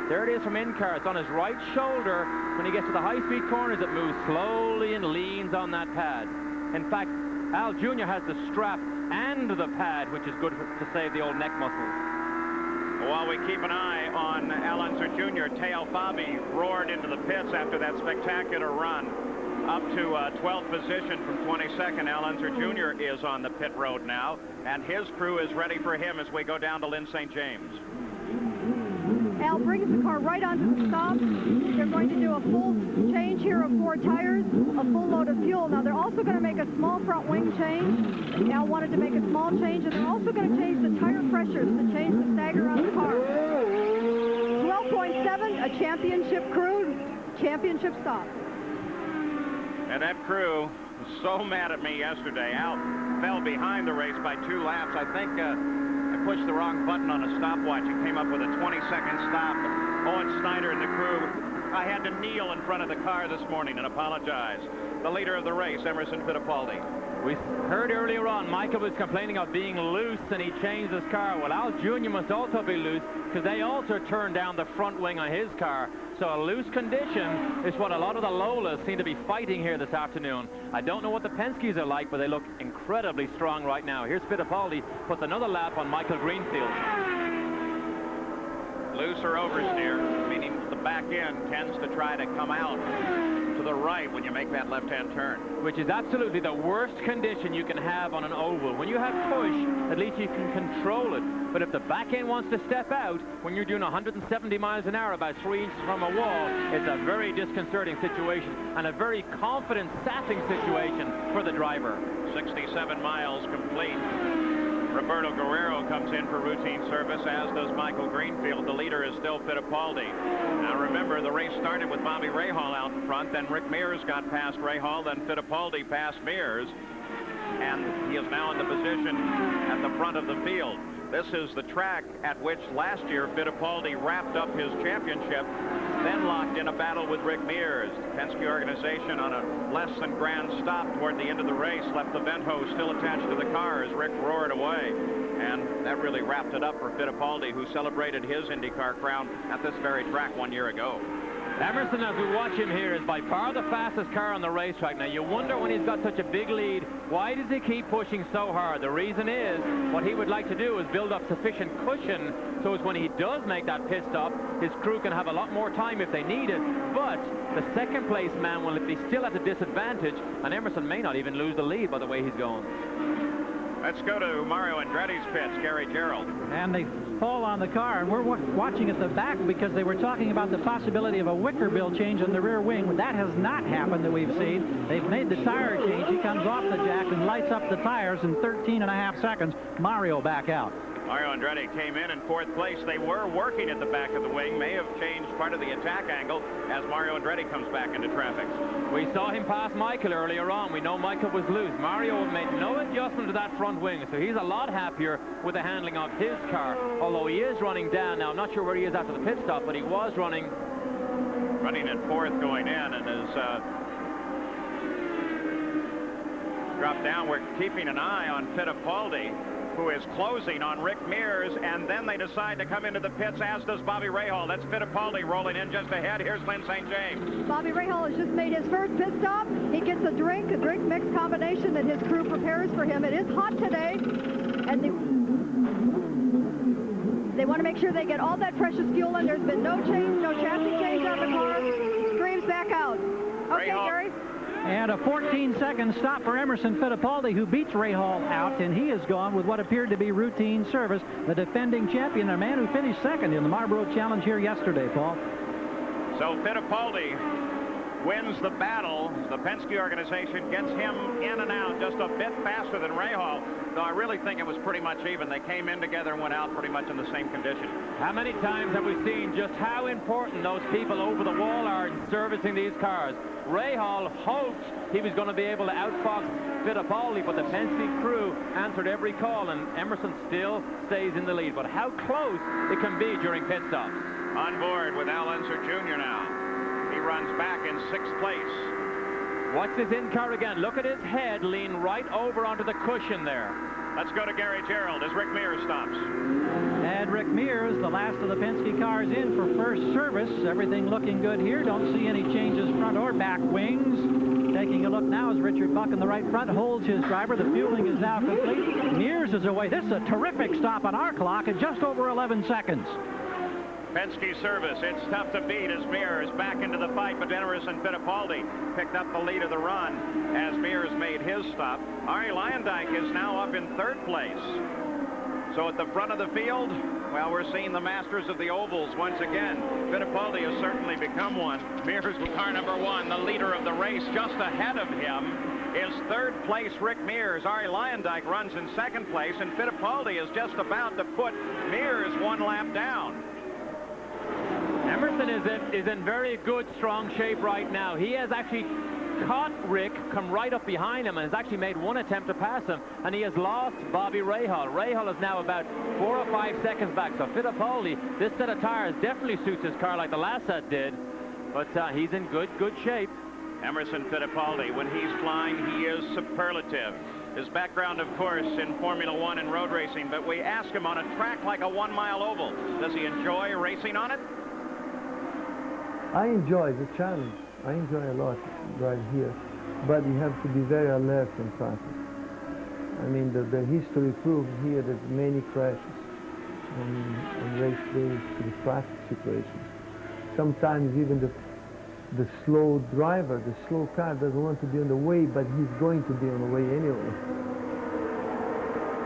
There it is from in-car. It's on his right shoulder. When he gets to the high-speed corners, it moves slowly and leans on that pad. In fact, Al Jr. has the strap and the pad, which is good to save the old neck muscles. While we keep an eye on Al Unser Jr., Teo Fabi roared into the pits after that spectacular run up to 12th position from 22nd. Al Unser Jr. is on the pit road now, and his crew is ready for him as we go down to Lynn St. James. Al brings the car right onto the stop. They're going to do a full change here of 4 tires, a full load of fuel. Now, they're also going to make a small front wing change. Al wanted to make a small change, and they're also going to change the tire pressures to change the stagger on the car. 12.7, a championship crew, championship stop. And that crew was so mad at me yesterday. Al fell behind the race by 2 laps. I think I pushed the wrong button on a stopwatch and came up with a 20-second stop. Owen Snyder and the crew, I had to kneel in front of the car this morning and apologize. The leader of the race, Emerson Fittipaldi. We heard earlier on Michael was complaining of being loose and he changed his car. Well, Al Jr. must also be loose because they also turned down the front wing on his car. So a loose condition is what a lot of the Lolas seem to be fighting here this afternoon. I don't know what the Penske's are like, but they look incredibly strong right now. Here's Fittipaldi, puts another lap on Michael Greenfield. Loose or oversteer, meaning the back end tends to try to come out to the right when you make that left-hand turn. Which is absolutely the worst condition you can have on an oval. When you have push, at least you can control it. But if the back end wants to step out, when you're doing 170 miles an hour about 3 inches from a wall, it's a very disconcerting situation and a very confident sapping situation for the driver. 67 miles complete. Roberto Guerrero comes in for routine service, as does Michael Greenfield. The leader is still Fittipaldi. Now remember, the race started with Bobby Rahal out in front, then Rick Mears got past Rahal, then Fittipaldi passed Mears. and he is now in the position at the front of the field. This is the track at which last year Fittipaldi wrapped up his championship, then locked in a battle with Rick Mears. The Penske organization, on a less than grand stop toward the end of the race, left the vent hose still attached to the car as Rick roared away. And that really wrapped it up for Fittipaldi, who celebrated his IndyCar crown at this very track 1 year ago. Emerson, as we watch him here, is by far the fastest car on the racetrack. Now, you wonder when he's got such a big lead, why does he keep pushing so hard? The reason is, what he would like to do is build up sufficient cushion so as when he does make that pit stop, his crew can have a lot more time if they need it. But the second place man will be still at a disadvantage, and Emerson may not even lose the lead by the way he's going. Let's go to Mario Andretti's pits, Gary Gerald. And they fall on the car, and we're watching at the back because they were talking about the possibility of a wicker bill change in the rear wing. That has not happened that we've seen. They've made the tire change. He comes off the jack and lights up the tires in 13.5 seconds. Mario back out. Mario Andretti came in fourth place. They were working at the back of the wing, may have changed part of the attack angle as Mario Andretti comes back into traffic. We saw him pass Michael earlier on. We know Michael was loose. Mario made no adjustment to that front wing, so he's a lot happier with the handling of his car, although he is running down now. I'm not sure where he is after the pit stop, but he was running in fourth going in, and is dropped down. We're keeping an eye on Fittipaldi, who is closing on Rick Mears, and then they decide to come into the pits, as does Bobby Rahal. That's Fittipaldi rolling in just ahead. Here's Lynn St. James. Bobby Rahal has just made his first pit stop. He gets a drink mix combination that his crew prepares for him. It is hot today, and they want to make sure they get all that precious fuel in. There's been no chassis change on the car. Screams back out. Okay, Rahal. Gary. And a 14-second stop for Emerson Fittipaldi, who beats Rahal out, and he is gone with what appeared to be routine service. The defending champion, a man who finished second in the Marlboro Challenge here yesterday, Paul. So Fittipaldi wins the battle. The Penske organization gets him in and out just a bit faster than Rahal, though I really think it was pretty much even. They came in together and went out pretty much in the same condition. How many times have we seen just how important those people over the wall are in servicing these cars? Rahal hoped he was going to be able to outfox Fittipaldi, but the Penske crew answered every call, and Emerson still stays in the lead. But how close it can be during pit stops. On board with Al Unser Jr. now. He runs back in sixth place. Watch this in-car again. Look at his head lean right over onto the cushion there. Let's go to Gary Gerald as Rick Mears stops. And Rick Mears, the last of the Penske cars in for first service. Everything looking good here. Don't see any changes front or back wings. Taking a look now as Richard Buck in the right front holds his driver. The fueling is now complete. Mears is away. This is a terrific stop on our clock at just over 11 seconds. Penske service. It's tough to beat as Mears back into the fight, but Emerson Fittipaldi picked up the lead of the run as Mears made his stop. Arie Luyendyk is now up in third place. So at the front of the field, well, we're seeing the masters of the ovals once again. Fittipaldi has certainly become one. Mears with car number one, the leader of the race. Just ahead of him is third place Rick Mears. Arie Luyendyk runs in second place, and Fittipaldi is just about to put Mears one lap down. Emerson is in very good, strong shape right now. He has actually caught Rick, come right up behind him, and has actually made one attempt to pass him, and he has lost Bobby Rahal. Rahal is now about 4 or 5 seconds back, so Fittipaldi, this set of tires definitely suits his car like the last set did, but he's in good shape. Emerson Fittipaldi, when he's flying, he is superlative. His background, of course, in Formula One and road racing, but we ask him on a track like a 1-mile oval, does he enjoy racing on it? I enjoy the challenge. I enjoy a lot driving here, but you have to be very alert in traffic. I mean, the history proves here that many crashes on race days through traffic situations. Sometimes even the slow driver, the slow car doesn't want to be on the way, but he's going to be on the way anyway.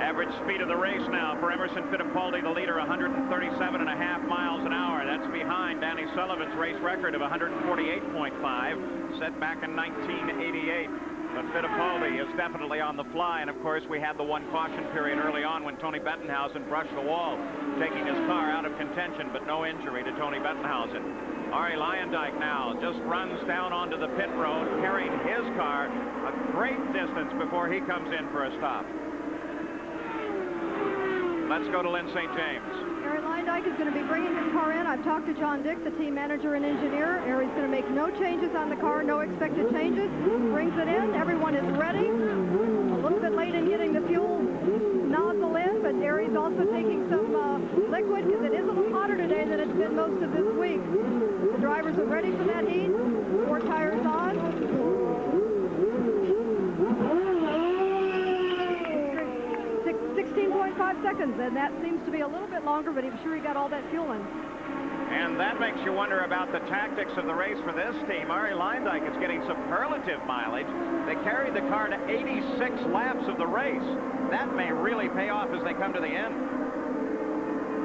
Average speed of the race now for Emerson Fittipaldi, the leader, 137.5 miles an hour. That's behind Danny Sullivan's race record of 148.5, set back in 1988. But Fittipaldi is definitely on the fly, and of course we had the one caution period early on when Tony Bettenhausen brushed the wall, taking his car out of contention, but no injury to Tony Bettenhausen. Ari Lyondike now just runs down onto the pit road, carrying his car a great distance before he comes in for a stop. Let's go to Lynn St. James. Ari Lyondike is going to be bringing his car in. I've talked to John Dick, the team manager and engineer. Ari's going to make no changes on the car, no expected changes. Brings it in. Everyone is ready. A little bit late in getting the fuel nozzle in, but Ari's also taking some liquid because it is a little hotter today than it's been most of this week. The drivers are ready for that heat. 4 tires on. 16.5 seconds, and that seems to be a little bit longer, but I'm sure he got all that fuel in. And that makes you wonder about the tactics of the race for this team. Ari Lyondike is getting superlative mileage. They carried the car to 86 laps of the race. That may really pay off as they come to the end.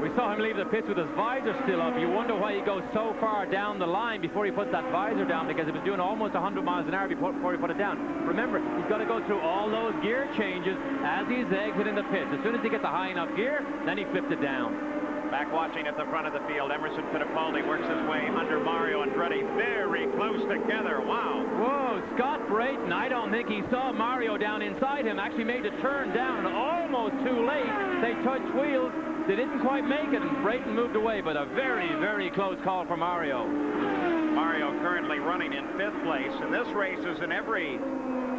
We saw him leave the pits with his visor still up. You wonder why he goes so far down the line before he puts that visor down, because he was doing almost 100 miles an hour before he put it down. Remember, he's got to go through all those gear changes as he's exiting the pits. As soon as he gets a high enough gear, then he flipped it down. Back watching at the front of the field, Emerson Fittipaldi works his way under Mario Andretti, very close together. Wow. Whoa, Scott Brayton, I don't think he saw Mario down inside him, actually made the turn down, and almost too late. They touched wheels. They didn't quite make it, and Brayton moved away, but a very, very close call for Mario. Mario currently running in 5th place, and this race is in every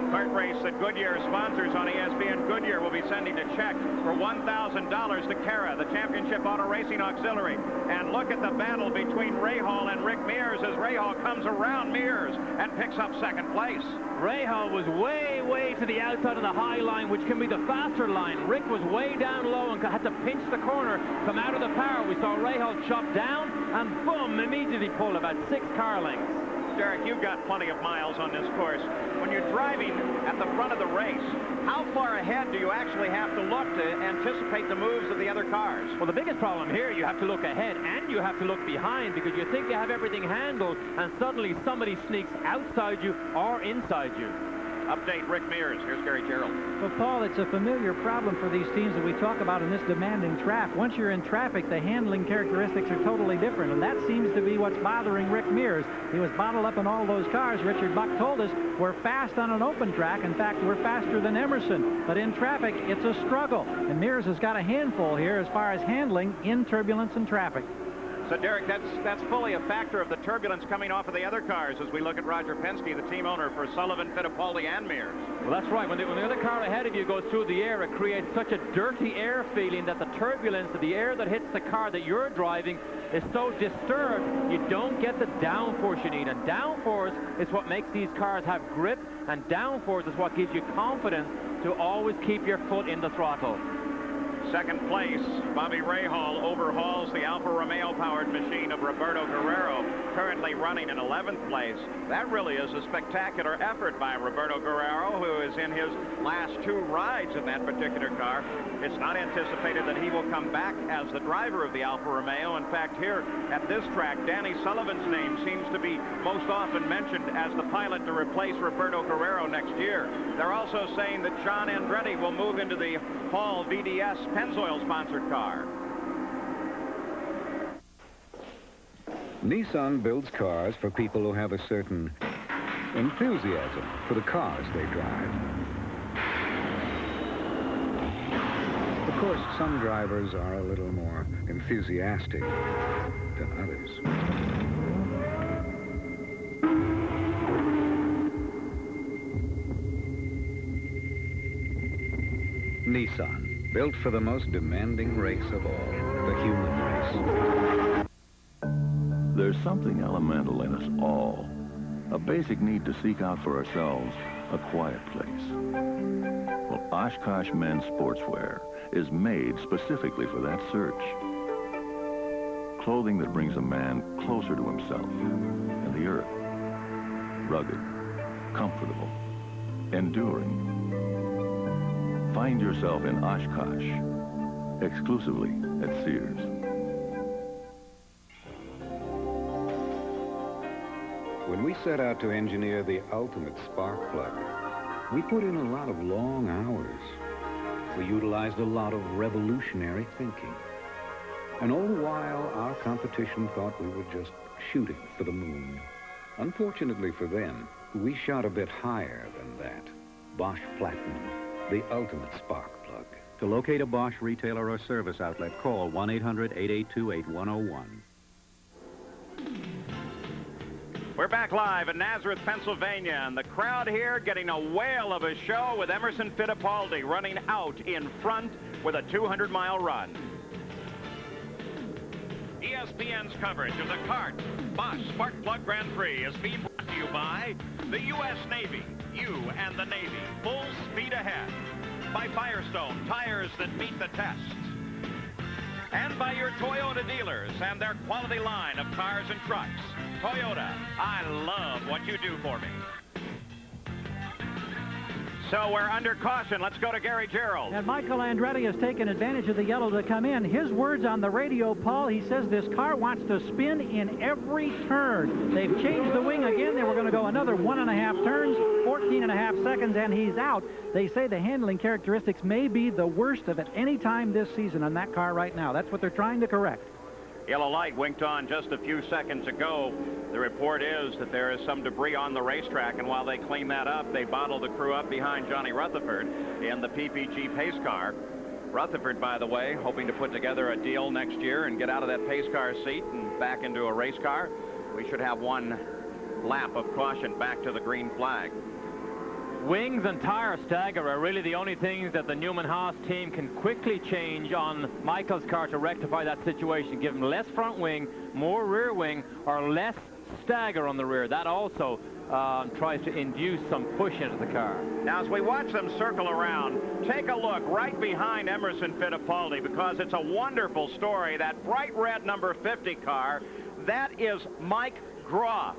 kart race that Goodyear sponsors on ESPN. Goodyear will be sending a check for $1,000 to CARA, the Championship Auto Racing Auxiliary. And look at the battle between Rahal and Rick Mears as Rahal comes around Mears and picks up 2nd place. Rahal was way, way to the outside of the high line, which can be the faster line. Rick was way down low and had to pinch the corner, come out of the power. We saw Rahal chop down and boom, immediately pull about 6 car lengths. Derek, you've got plenty of miles on this course. When you're driving at the front of the race, how far ahead do you actually have to look to anticipate the moves of the other cars? Well, the biggest problem here, you have to look ahead and you have to look behind, because you think you have everything handled and suddenly somebody sneaks outside you or inside you. Update Rick Mears. Here's Gary Gerald. Well, Paul, it's a familiar problem for these teams that we talk about in this demanding track. Once you're in traffic, the handling characteristics are totally different, and that seems to be what's bothering Rick Mears. He was bottled up in all those cars. Richard Buck told us we're fast on an open track. In fact, we're faster than Emerson. But in traffic, it's a struggle. And Mears has got a handful here as far as handling in turbulence and traffic. So, Derek, that's fully a factor of the turbulence coming off of the other cars as we look at Roger Penske, the team owner for Sullivan, Fittipaldi, and Mears. Well, that's right. When the other car ahead of you goes through the air, it creates such a dirty air feeling that the turbulence of the air that hits the car that you're driving is so disturbed, you don't get the downforce you need. And downforce is what makes these cars have grip, and downforce is what gives you confidence to always keep your foot in the throttle. 2nd place, Bobby Rahal overhauls the Alfa Romeo-powered machine of Roberto Guerrero, currently running in 11th place. That really is a spectacular effort by Roberto Guerrero, who is in his last 2 rides in that particular car. It's not anticipated that he will come back as the driver of the Alfa Romeo. In fact, here at this track, Danny Sullivan's name seems to be most often mentioned as the pilot to replace Roberto Guerrero next year. They're also saying that John Andretti will move into the Hall VDS Pennzoil-sponsored car. Nissan builds cars for people who have a certain enthusiasm for the cars they drive. Of course, some drivers are a little more enthusiastic than others. Nissan, built for the most demanding race of all, the human race. There's something elemental in us all, a basic need to seek out for ourselves a quiet place. Well, Oshkosh Men's Sportswear is made specifically for that search. Clothing that brings a man closer to himself and the earth. Rugged, comfortable, enduring. Find yourself in Oshkosh, exclusively at Sears. When we set out to engineer the ultimate spark plug, we put in a lot of long hours. We utilized a lot of revolutionary thinking. And all the while, our competition thought we were just shooting for the moon. Unfortunately for them, we shot a bit higher than that. Bosch Platinum, the ultimate spark plug. To locate a Bosch retailer or service outlet, call 1-800-8828-101. We're back live in Nazareth, Pennsylvania, and the crowd here getting a whale of a show with Emerson Fittipaldi running out in front with a 200-mile run. ESPN's coverage of the CART Bosch Spark Plug Grand Prix is being brought to you by the U.S. Navy. You and the Navy, full speed ahead. By Firestone, tires that meet the test. And by your Toyota dealers and their quality line of cars and trucks. Toyota, I love what you do for me. So we're under caution. Let's go to Gary Gerald. And Michael Andretti has taken advantage of the yellow to come in. His words on the radio, Paul, he says this car wants to spin in every turn. They've changed the wing again. They were going to go another 1.5 turns, 14.5 seconds, and he's out. They say the handling characteristics may be the worst of it any time this season on that car right now. That's what they're trying to correct. Yellow light winked on just a few seconds ago. The report is that there is some debris on the racetrack, and while they clean that up, they bottle the crew up behind Johnny Rutherford in the PPG pace car. Rutherford, by the way, hoping to put together a deal next year and get out of that pace car seat and back into a race car. We should have one lap of caution back to the green flag. Wings and tire stagger are really the only things that the Newman-Haas team can quickly change on Michael's car to rectify that situation. Give him less front wing, more rear wing, or less stagger on the rear. That also tries to induce some push into the car. Now, as we watch them circle around, take a look right behind Emerson Fittipaldi, because it's a wonderful story. That bright red number 50 car, that is Mike Groff.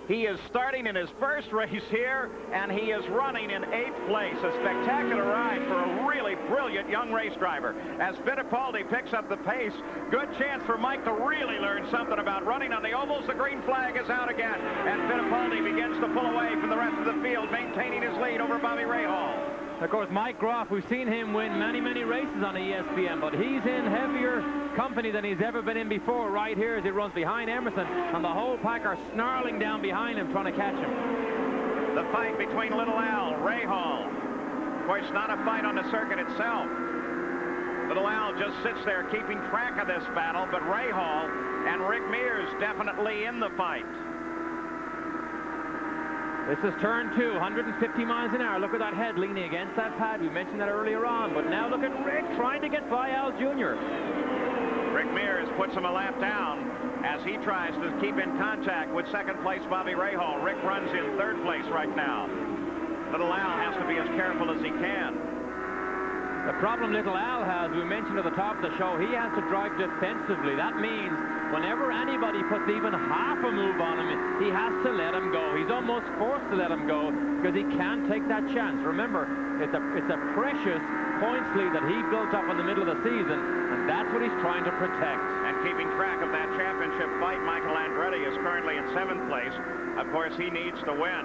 He is starting in his first race here, and he is running in 8th place. A spectacular ride for a really brilliant young race driver. As Fittipaldi picks up the pace, good chance for Mike to really learn something about running on the ovals. The green flag is out again, and Fittipaldi begins to pull away from the rest of the field, maintaining his lead over Bobby Rahal. Of course, Mike Groff, we've seen him win many, many races on ESPN, but he's in heavier company than he's ever been in before right here as he runs behind Emerson, and the whole pack are snarling down behind him trying to catch him. The fight between Little Al, Rahal. Of course, not a fight on the circuit itself. Little Al just sits there keeping track of this battle, but Rahal and Rick Mears definitely in the fight. This is turn 2, 150 miles an hour. Look at that head leaning against that pad. We mentioned that earlier on, but now look at Rick trying to get by Al Jr. Rick Mears puts him a lap down as he tries to keep in contact with second place Bobby Rahal. Rick runs in 3rd place right now. Little Al has to be as careful as he can. The problem Little Al has, we mentioned at the top of the show, he has to drive defensively. That means whenever anybody puts even half a move on him, he has to let him go. He's almost forced to let him go because he can't take that chance. Remember, it's a precious points lead that he built up in the middle of the season, and that's what he's trying to protect. And keeping track of that championship fight, Michael Andretti is currently in 7th place. Of course, he needs to win,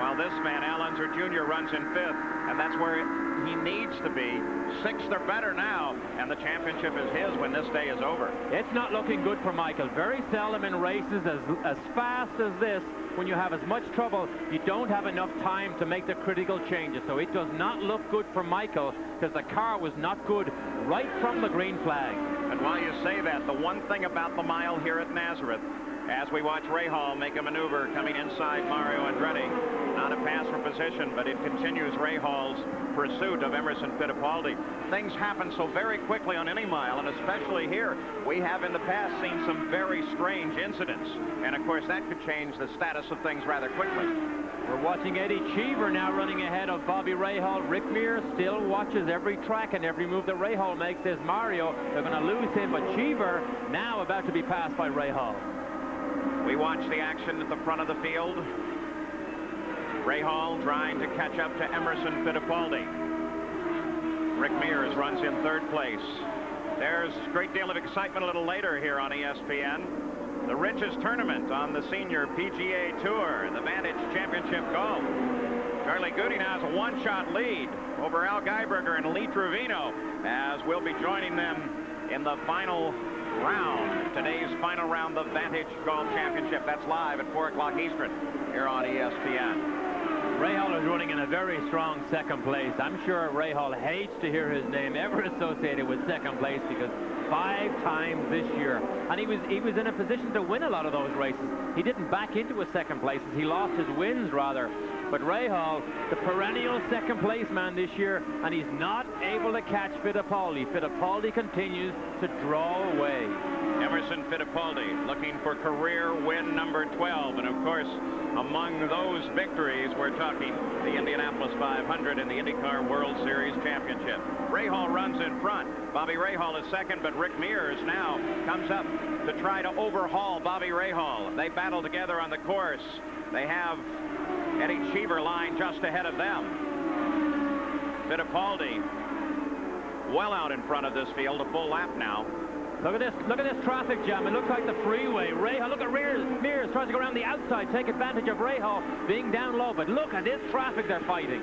while this man, Al Unser Jr., runs in 5th, and that's where he needs to be. 6th or better now, and the championship is his when this day is over. It's not looking good for Michael. Very seldom in races as fast as this, when you have as much trouble, you don't have enough time to make the critical changes. So it does not look good for Michael, because the car was not good right from the green flag. And while you say that, the one thing about the mile here at Nazareth, as we watch Rahal make a maneuver coming inside Mario Andretti, not a pass for position, but it continues Rahal's pursuit of Emerson Fittipaldi. Things happen so very quickly on any mile, and especially here, we have in the past seen some very strange incidents. And of course, that could change the status of things rather quickly. We're watching Eddie Cheever now running ahead of Bobby Rahal. Rick Mears still watches every track and every move that Rahal makes. There's Mario. They're going to lose him, but Cheever now about to be passed by Rahal. We watch the action at the front of the field. Rahal trying to catch up to Emerson Fittipaldi. Rick Mears runs in 3rd place. There's a great deal of excitement a little later here on ESPN. The richest tournament on the senior PGA Tour, the Vantage Championship Golf. Charlie Goody now has a one-shot lead over Al Geiberger and Lee Trevino, as we'll be joining them in the final round, today's final round, the Vantage Golf Championship. That's live at 4 o'clock Eastern here on ESPN. Rahal is running in a very strong second place. I'm sure Rahal hates to hear his name ever associated with second place, because 5 times this year, and he was in a position to win a lot of those races. He didn't back into a second place. He lost his wins rather. But Rahal, the perennial second place man this year, and he's not able to catch Fittipaldi. Fittipaldi continues to draw away. Emerson Fittipaldi looking for career win number 12. And of course, among those victories, we're talking the Indianapolis 500 and the IndyCar World Series Championship. Rahal runs in front. Bobby Rahal is second, but Rick Mears now comes up to try to overhaul Bobby Rahal. They battle together on the course. They have Eddie Cheever lying just ahead of them. Fittipaldi well out in front of this field, a full lap now. Look at this traffic jam. It looks like the freeway. Rahal, look at Mears tries to go around the outside, take advantage of Rahal being down low. But look at this traffic they're fighting.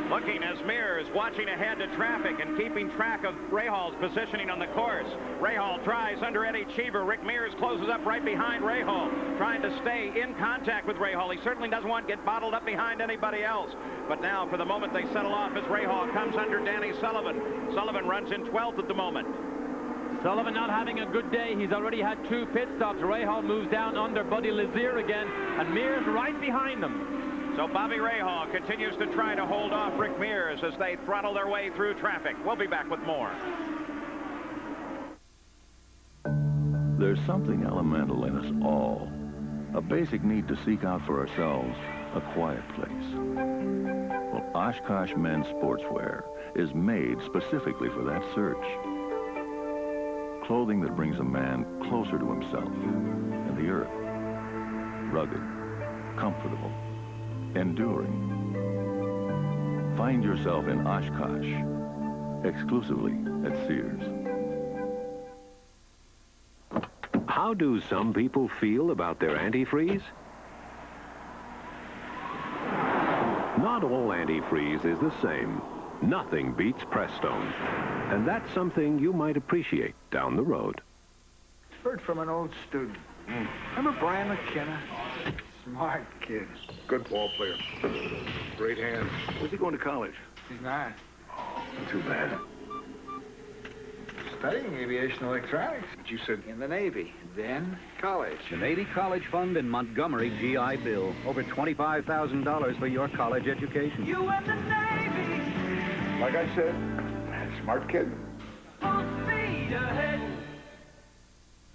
Looking as Mears watching ahead to traffic and keeping track of Rahal's positioning on the course. Rahal tries under Eddie Cheever. Rick Mears closes up right behind Rahal, trying to stay in contact with Rahal. He certainly doesn't want to get bottled up behind anybody else. But now, for the moment, they settle off as Rahal comes under Danny Sullivan. Sullivan runs in 12th at the moment. Sullivan not having a good day. He's already had 2 pit stops. Rahal moves down under Buddy Lazier again, and Mears right behind them. So Bobby Rahal continues to try to hold off Rick Mears as they throttle their way through traffic. We'll be back with more. There's something elemental in us all, a basic need to seek out for ourselves a quiet place. Well, Oshkosh Men's Sportswear is made specifically for that search. Clothing that brings a man closer to himself and the earth. Rugged, comfortable, enduring. Find yourself in Oshkosh, exclusively at Sears. How do some people feel about their antifreeze? Not all antifreeze is the same. Nothing beats Prestone. And that's something you might appreciate down the road. Heard from an old student. Remember Brian McKenna? Smart kid. Good ball player. Great hands. Where's he going to college? He's not. Too bad. Studying aviation electronics. But you said... In the Navy. Then college. The Navy College Fund in Montgomery GI Bill. Over $25,000 for your college education. You and the Navy! Like I said, smart kid. Full speed ahead.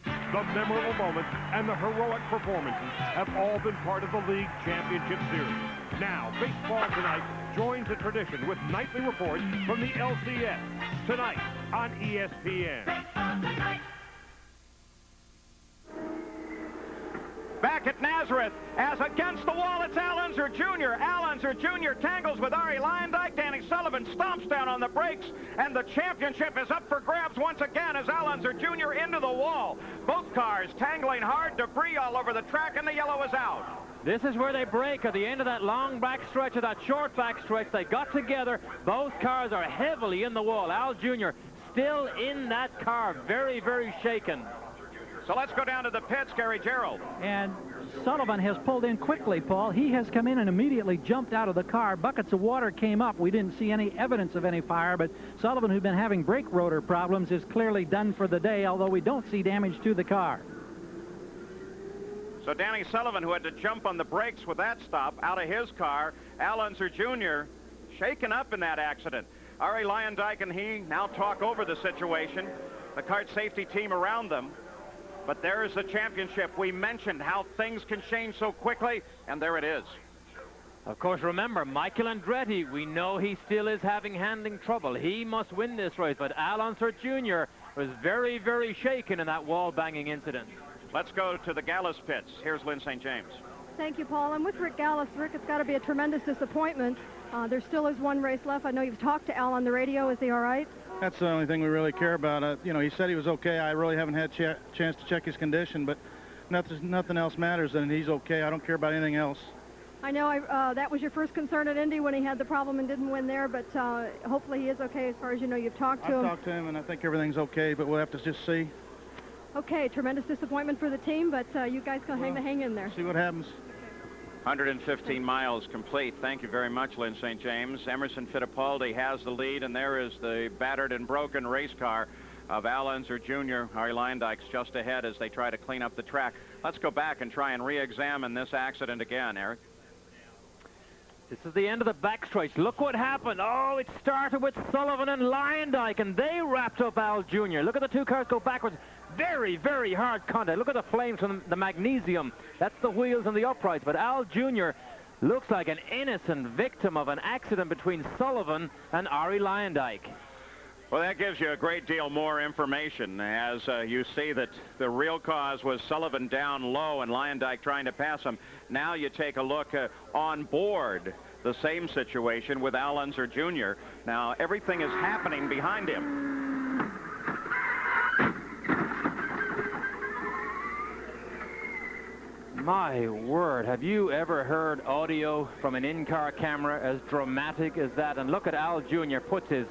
The memorable moments and the heroic performances have all been part of the League Championship Series. Now, baseball tonight joins the tradition with nightly reports from the LCS. Tonight on ESPN. Back at Nazareth, as against the wall, it's Al Unser Jr. Al Unser Jr. tangles with Ari Lyondike. Danny Sullivan stomps down on the brakes, and the championship is up for grabs once again as Al Unser Jr. into the wall. Both cars tangling hard, debris all over the track, and the yellow is out. This is where they break at the end of that long back stretch, or that short back stretch. They got together. Both cars are heavily in the wall. Al Jr. still in that car, very, very shaken. So let's go down to the pits, Gary Gerald. And Sullivan has pulled in quickly, Paul. He has come in and immediately jumped out of the car. Buckets of water came up. We didn't see any evidence of any fire, but Sullivan, who'd been having brake rotor problems, is clearly done for the day, although we don't see damage to the car. So Danny Sullivan, who had to jump on the brakes with that stop out of his car, Al Unser Jr. shaken up in that accident. Ari Lyondike and he now talk over the situation. The CART safety team around them. But there is the championship. We mentioned how things can change so quickly, and there it is. Of course, remember, Michael Andretti, we know he still is having handling trouble. He must win this race, but Al Unser Jr. was very, very shaken in that wall-banging incident. Let's go to the Gallus pits. Here's Lynn St. James. Thank you, Paul. I'm with Rick Gallus. Rick, it's got to be a tremendous disappointment. There still is one race left. I know you've talked to Al on the radio. Is he all right? That's the only thing we really care about. You know, he said he was okay. I really haven't had a chance to check his condition, but nothing else matters, and he's okay. I don't care about anything else. I know that was your first concern at Indy when he had the problem and didn't win there, but hopefully he is okay as far as you know. You've talked to him. I've talked to him, and I think everything's okay, but we'll have to just see. Okay, tremendous disappointment for the team, but you guys can hang in there. See what happens. 115 miles complete. Thank you very much, Lynn St. James. Emerson Fittipaldi has the lead, and there is the battered and broken race car of Al Unser Jr. Ari Leyendyke's just ahead as they try to clean up the track. Let's go back and try and re-examine this accident again, Eric. This is the end of the backstretch. Look what happened. Oh, it started with Sullivan and Leyendyke, and they wrapped up Al Jr. Look at the two cars go backwards. Very, very hard contact. Look at the flames from the magnesium. That's the wheels and the uprights. But Al Jr. looks like an innocent victim of an accident between Sullivan and Ari Leyendyke. Well, that gives you a great deal more information as you see that the real cause was Sullivan down low and Leyendyke trying to pass him. Now you take a look on board, the same situation with Al Unser Jr. Now everything is happening behind him. My word, have you ever heard audio from an in-car camera as dramatic as that? And look at Al Jr. puts his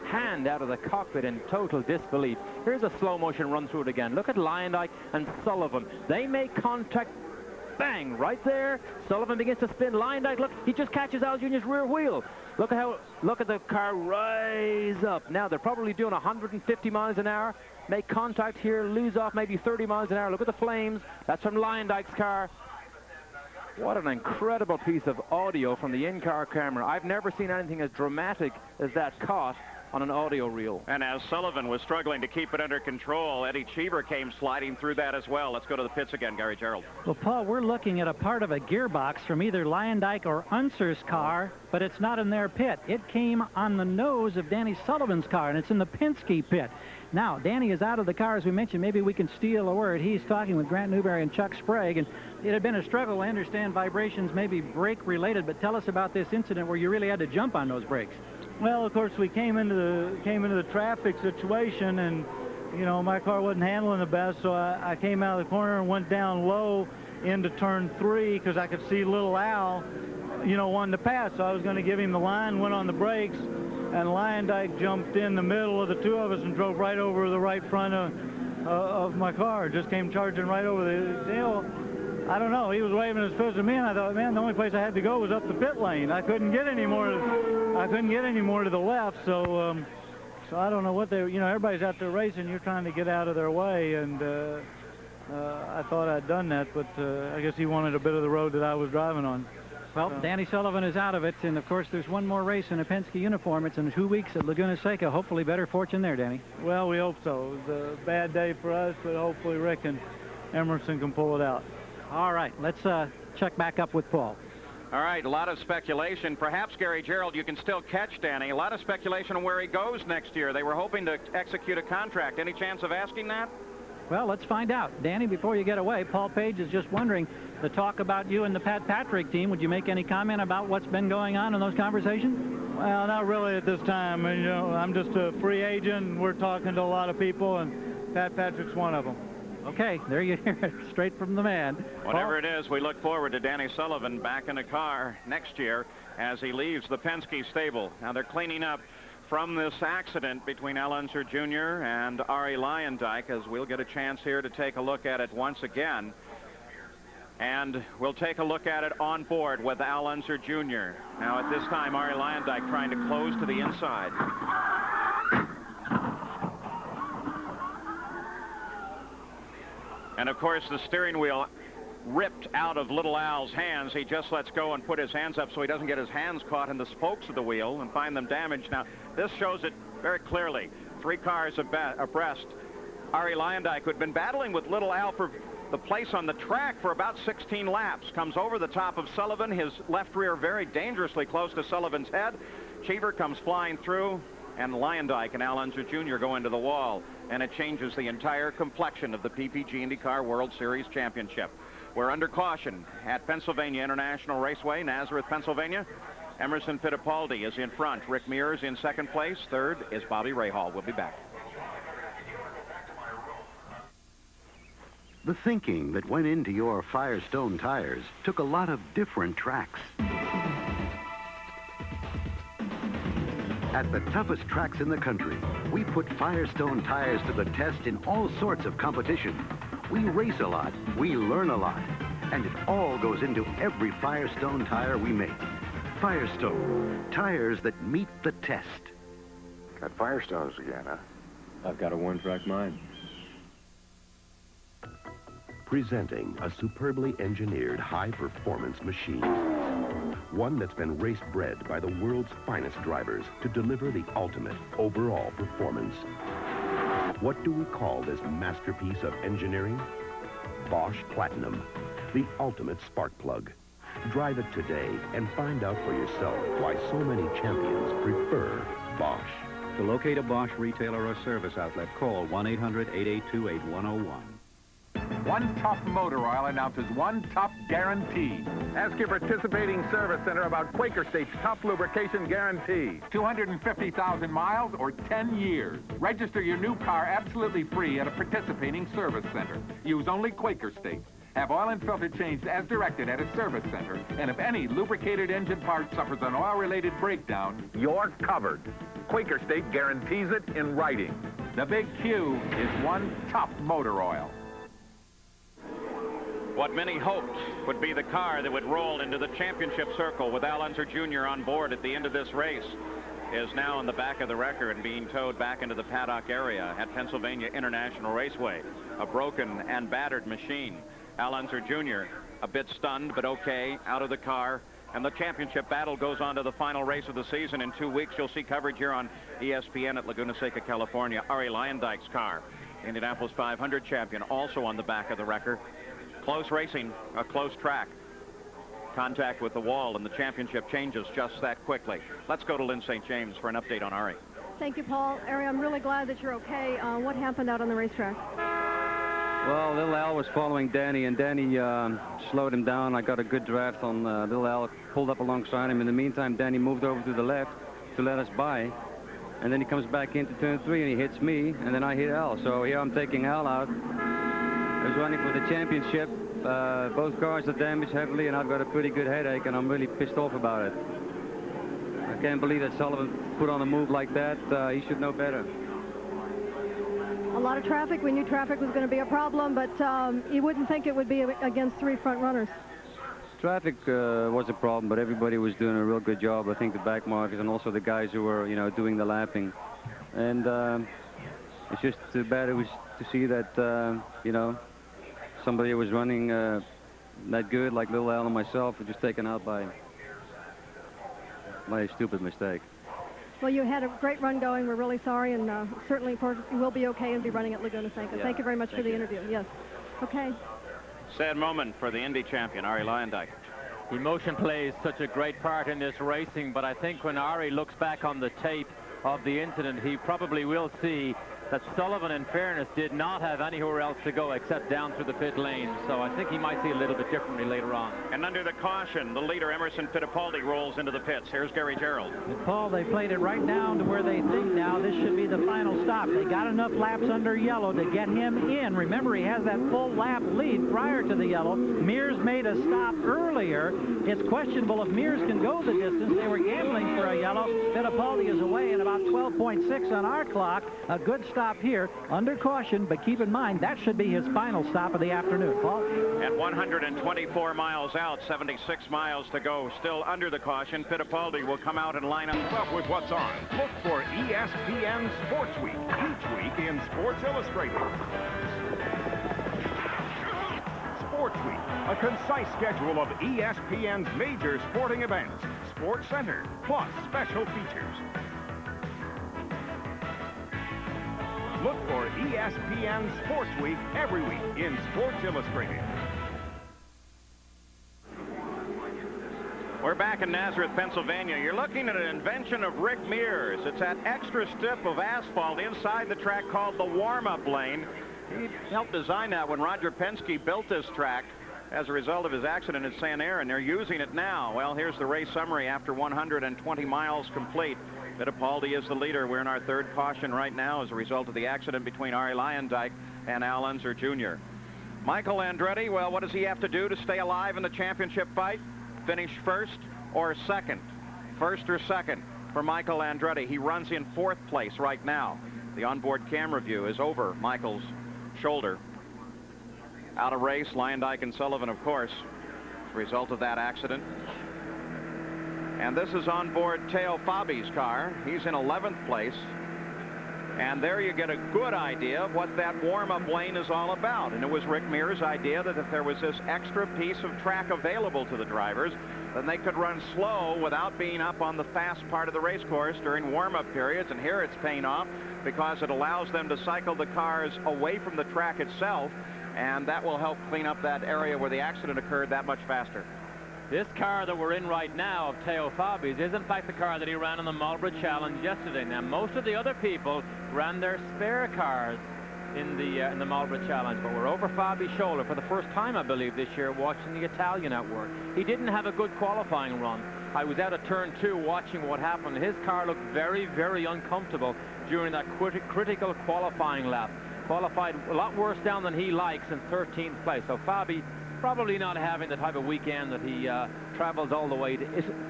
hand out of the cockpit in total disbelief. Here's a slow motion run through it again. Look at Leyendyke and Sullivan. They make contact, bang, right there. Sullivan begins to spin. Leyendyke, look, he just catches Al Jr.'s rear wheel. Look at the car rise up. Now they're probably doing 150 miles an hour. Make contact here, lose off maybe 30 miles an hour. Look at the flames. That's from Leyendyke's car. What an incredible piece of audio from the in-car camera. I've never seen anything as dramatic as that caught on an audio reel. And as Sullivan was struggling to keep it under control, Eddie Cheever came sliding through that as well. Let's go to the pits again, Gary Gerald. Well, Paul, we're looking at a part of a gearbox from either Leyendyke or Unser's car, but it's not in their pit. It came on the nose of Danny Sullivan's car, and it's in the Penske pit. Now, Danny is out of the car, as we mentioned. Maybe we can steal a word. He's talking with Grant Newberry and Chuck Sprague, and it had been a struggle. I understand vibrations may be brake-related, but tell us about this incident where you really had to jump on those brakes. Well, of course, we came into the traffic situation, and you know, my car wasn't handling the best, so I came out of the corner and went down low into turn 3 because I could see little Al, you know, wanting to pass. So I was going to give him the line, went on the brakes, and Leyendyke jumped in the middle of the two of us and drove right over the right front of my car. Just came charging right over the hill. I don't know. He was waving his fist at me, and I thought, man, the only place I had to go was up the pit lane. I couldn't get any more. I couldn't get any more to the left. So I don't know what they. You know, everybody's out there racing. You're trying to get out of their way, and I thought I'd done that, but I guess he wanted a bit of the road that I was driving on. Well, Danny Sullivan is out of it, and of course there's one more race in a Penske uniform. It's in 2 weeks at Laguna Seca. Hopefully better fortune there, Danny. Well, we hope so. It was a bad day for us, but hopefully Rick and Emerson can pull it out. All right, let's check back up with Paul. All right, a lot of speculation. Perhaps, Gary Gerald, you can still catch Danny. A lot of speculation on where he goes next year. They were hoping to execute a contract. Any chance of asking that? Well, let's find out. Danny, before you get away, Paul Page is just wondering, the talk about you and the Pat Patrick team, would you make any comment about what's been going on in those conversations? Well, not really at this time. You know, I'm just a free agent, and we're talking to a lot of people, and Pat Patrick's one of them. Okay, there you hear it, straight from the man. Whatever it is, we look forward to Danny Sullivan back in a car next year as he leaves the Penske stable. Now they're cleaning up from this accident between Al Unser Jr. and Ari Leyendyke, as we'll get a chance here to take a look at it once again. And we'll take a look at it on board with Al Unser Jr. Now at this time, Ari Leyendyke trying to close to the inside. And of course, the steering wheel ripped out of little Al's hands. He just lets go and put his hands up so he doesn't get his hands caught in the spokes of the wheel and find them damaged. Now, this shows it very clearly. 3 cars abreast. Ari Leyendyke, who had been battling with little Al for the place on the track for about 16 laps, comes over the top of Sullivan, his left rear very dangerously close to Sullivan's head. Cheever comes flying through, and Leyendyke and Al Unser Jr. go into the wall, and it changes the entire complexion of the PPG IndyCar World Series Championship. We're under caution at Pennsylvania International Raceway, Nazareth, Pennsylvania. Emerson Fittipaldi is in front. Rick Mears in second place. Third is Bobby Rahal. We'll be back. The thinking that went into your Firestone tires took a lot of different tracks. At the toughest tracks in the country, we put Firestone tires to the test in all sorts of competition. We race a lot, we learn a lot, and it all goes into every Firestone tire we make. Firestone, tires that meet the test. Got Firestones again, huh? I've got a one-track mind. Presenting a superbly engineered high-performance machine. One that's been race-bred by the world's finest drivers to deliver the ultimate overall performance. What do we call this masterpiece of engineering? Bosch Platinum, the ultimate spark plug. Drive it today and find out for yourself why so many champions prefer Bosch. To locate a Bosch retailer or service outlet, call 1-800-882-8101. One tough motor oil announces one tough guarantee. Ask your participating service center about Quaker State's tough lubrication guarantee. 250,000 miles or 10 years. Register your new car absolutely free at a participating service center. Use only Quaker State. Have oil and filter changed as directed at a service center. And if any lubricated engine part suffers an oil-related breakdown, you're covered. Quaker State guarantees it in writing. The big Q is one tough motor oil. What many hoped would be the car that would roll into the championship circle with Al Unser Jr. on board at the end of this race is now in the back of the wrecker and being towed back into the paddock area at Pennsylvania International Raceway. A broken and battered machine. Al Unser Jr. a bit stunned, but okay, out of the car. And the championship battle goes on to the final race of the season. In 2 weeks, you'll see coverage here on ESPN at Laguna Seca, California. Arie Luyendyk's car, Indianapolis 500 champion, also on the back of the wrecker. Close racing, a close track. Contact with the wall, and the championship changes just that quickly. Let's go to Lynn St. James for an update on Arie. Thank you, Paul. Arie, I'm really glad that you're okay. What happened out on the racetrack? Well, Little Al was following Danny, and Danny slowed him down. I got a good draft on Little Al, pulled up alongside him. In the meantime, Danny moved over to the left to let us by. And then he comes back into turn 3, and he hits me, and then I hit Al. So here I'm taking Al out. I was running for the championship. Both cars are damaged heavily, and I've got a pretty good headache, and I'm really pissed off about it. I can't believe that Sullivan put on a move like that. He should know better. A lot of traffic. We knew traffic was going to be a problem, but you wouldn't think it would be against 3 front runners. Traffic was a problem, but everybody was doing a real good job. I think the back markers and also the guys who were, doing the lapping. And it's just too bad it was to see that, somebody who was running that good, like Little Al and myself, were just taken out by a stupid mistake. Well, you had a great run going. We're really sorry, and certainly, of course, you will be okay and be running at Laguna Seca. Yeah. Thank you very much for the interview. Yes. Okay. Sad moment for the Indy champion, Arie Luyendyk. Emotion plays such a great part in this racing, but I think when Arie looks back on the tape of the incident, he probably will see that Sullivan, in fairness, did not have anywhere else to go except down through the pit lane. So I think he might see a little bit differently later on. And under the caution, the leader, Emerson Fittipaldi, rolls into the pits. Here's Gary Gerald. And Paul, they played it right down to where they think now this should be the final stop. They got enough laps under yellow to get him in. Remember, he has that full lap lead prior to the yellow. Mears made a stop earlier. It's questionable if Mears can go the distance. They were gambling for a yellow. Fittipaldi is away in about 12.6 on our clock. A good stop here under caution, but keep in mind that should be his final stop of the afternoon. Paul? At 124 miles out, 76 miles to go, still under the caution. Fittipaldi will come out and line up with what's on. Look for ESPN Sports Week each week in Sports Illustrated. Sports Week, a concise schedule of ESPN's major sporting events, Sports Center, plus special features. Look for ESPN Sports Week every week in Sports Illustrated. We're back in Nazareth, Pennsylvania. You're looking at an invention of Rick Mears. It's that extra strip of asphalt inside the track called the warm-up lane. He helped design that when Roger Penske built this track as a result of his accident at San Aaron. They're using it now. Well, here's the race summary after 120 miles complete. Fittipaldi is the leader. We're in our third caution right now as a result of the accident between Arie Luyendyk and Al Unser Jr. Michael Andretti, well, what does he have to do to stay alive in the championship fight? Finish first or second? First or second? for Michael Andretti. He runs in 4th place right now. The onboard camera view is over Michael's shoulder. Out of race, Lyondike and Sullivan, of course, as a result of that accident. And this is on board Teo Fabi's car. He's in 11th place. And there you get a good idea of what that warm-up lane is all about. And it was Rick Mears' idea that if there was this extra piece of track available to the drivers, then they could run slow without being up on the fast part of the race course during warm-up periods. And here it's paying off because it allows them to cycle the cars away from the track itself, and that will help clean up that area where the accident occurred that much faster. This car that we're in right now of Teo Fabi's is in fact the car that he ran on the Marlboro Challenge yesterday. Now most of the other people ran their spare cars in the Marlboro Challenge, but we're over Fabi's shoulder for the first time, I believe, this year watching the Italian at work. He didn't have a good qualifying run. I was out of turn 2 watching what happened. His car looked very, very uncomfortable during that critical qualifying lap. Qualified a lot worse down than he likes in 13th place. So Fabi probably not having the type of weekend that he travels all the way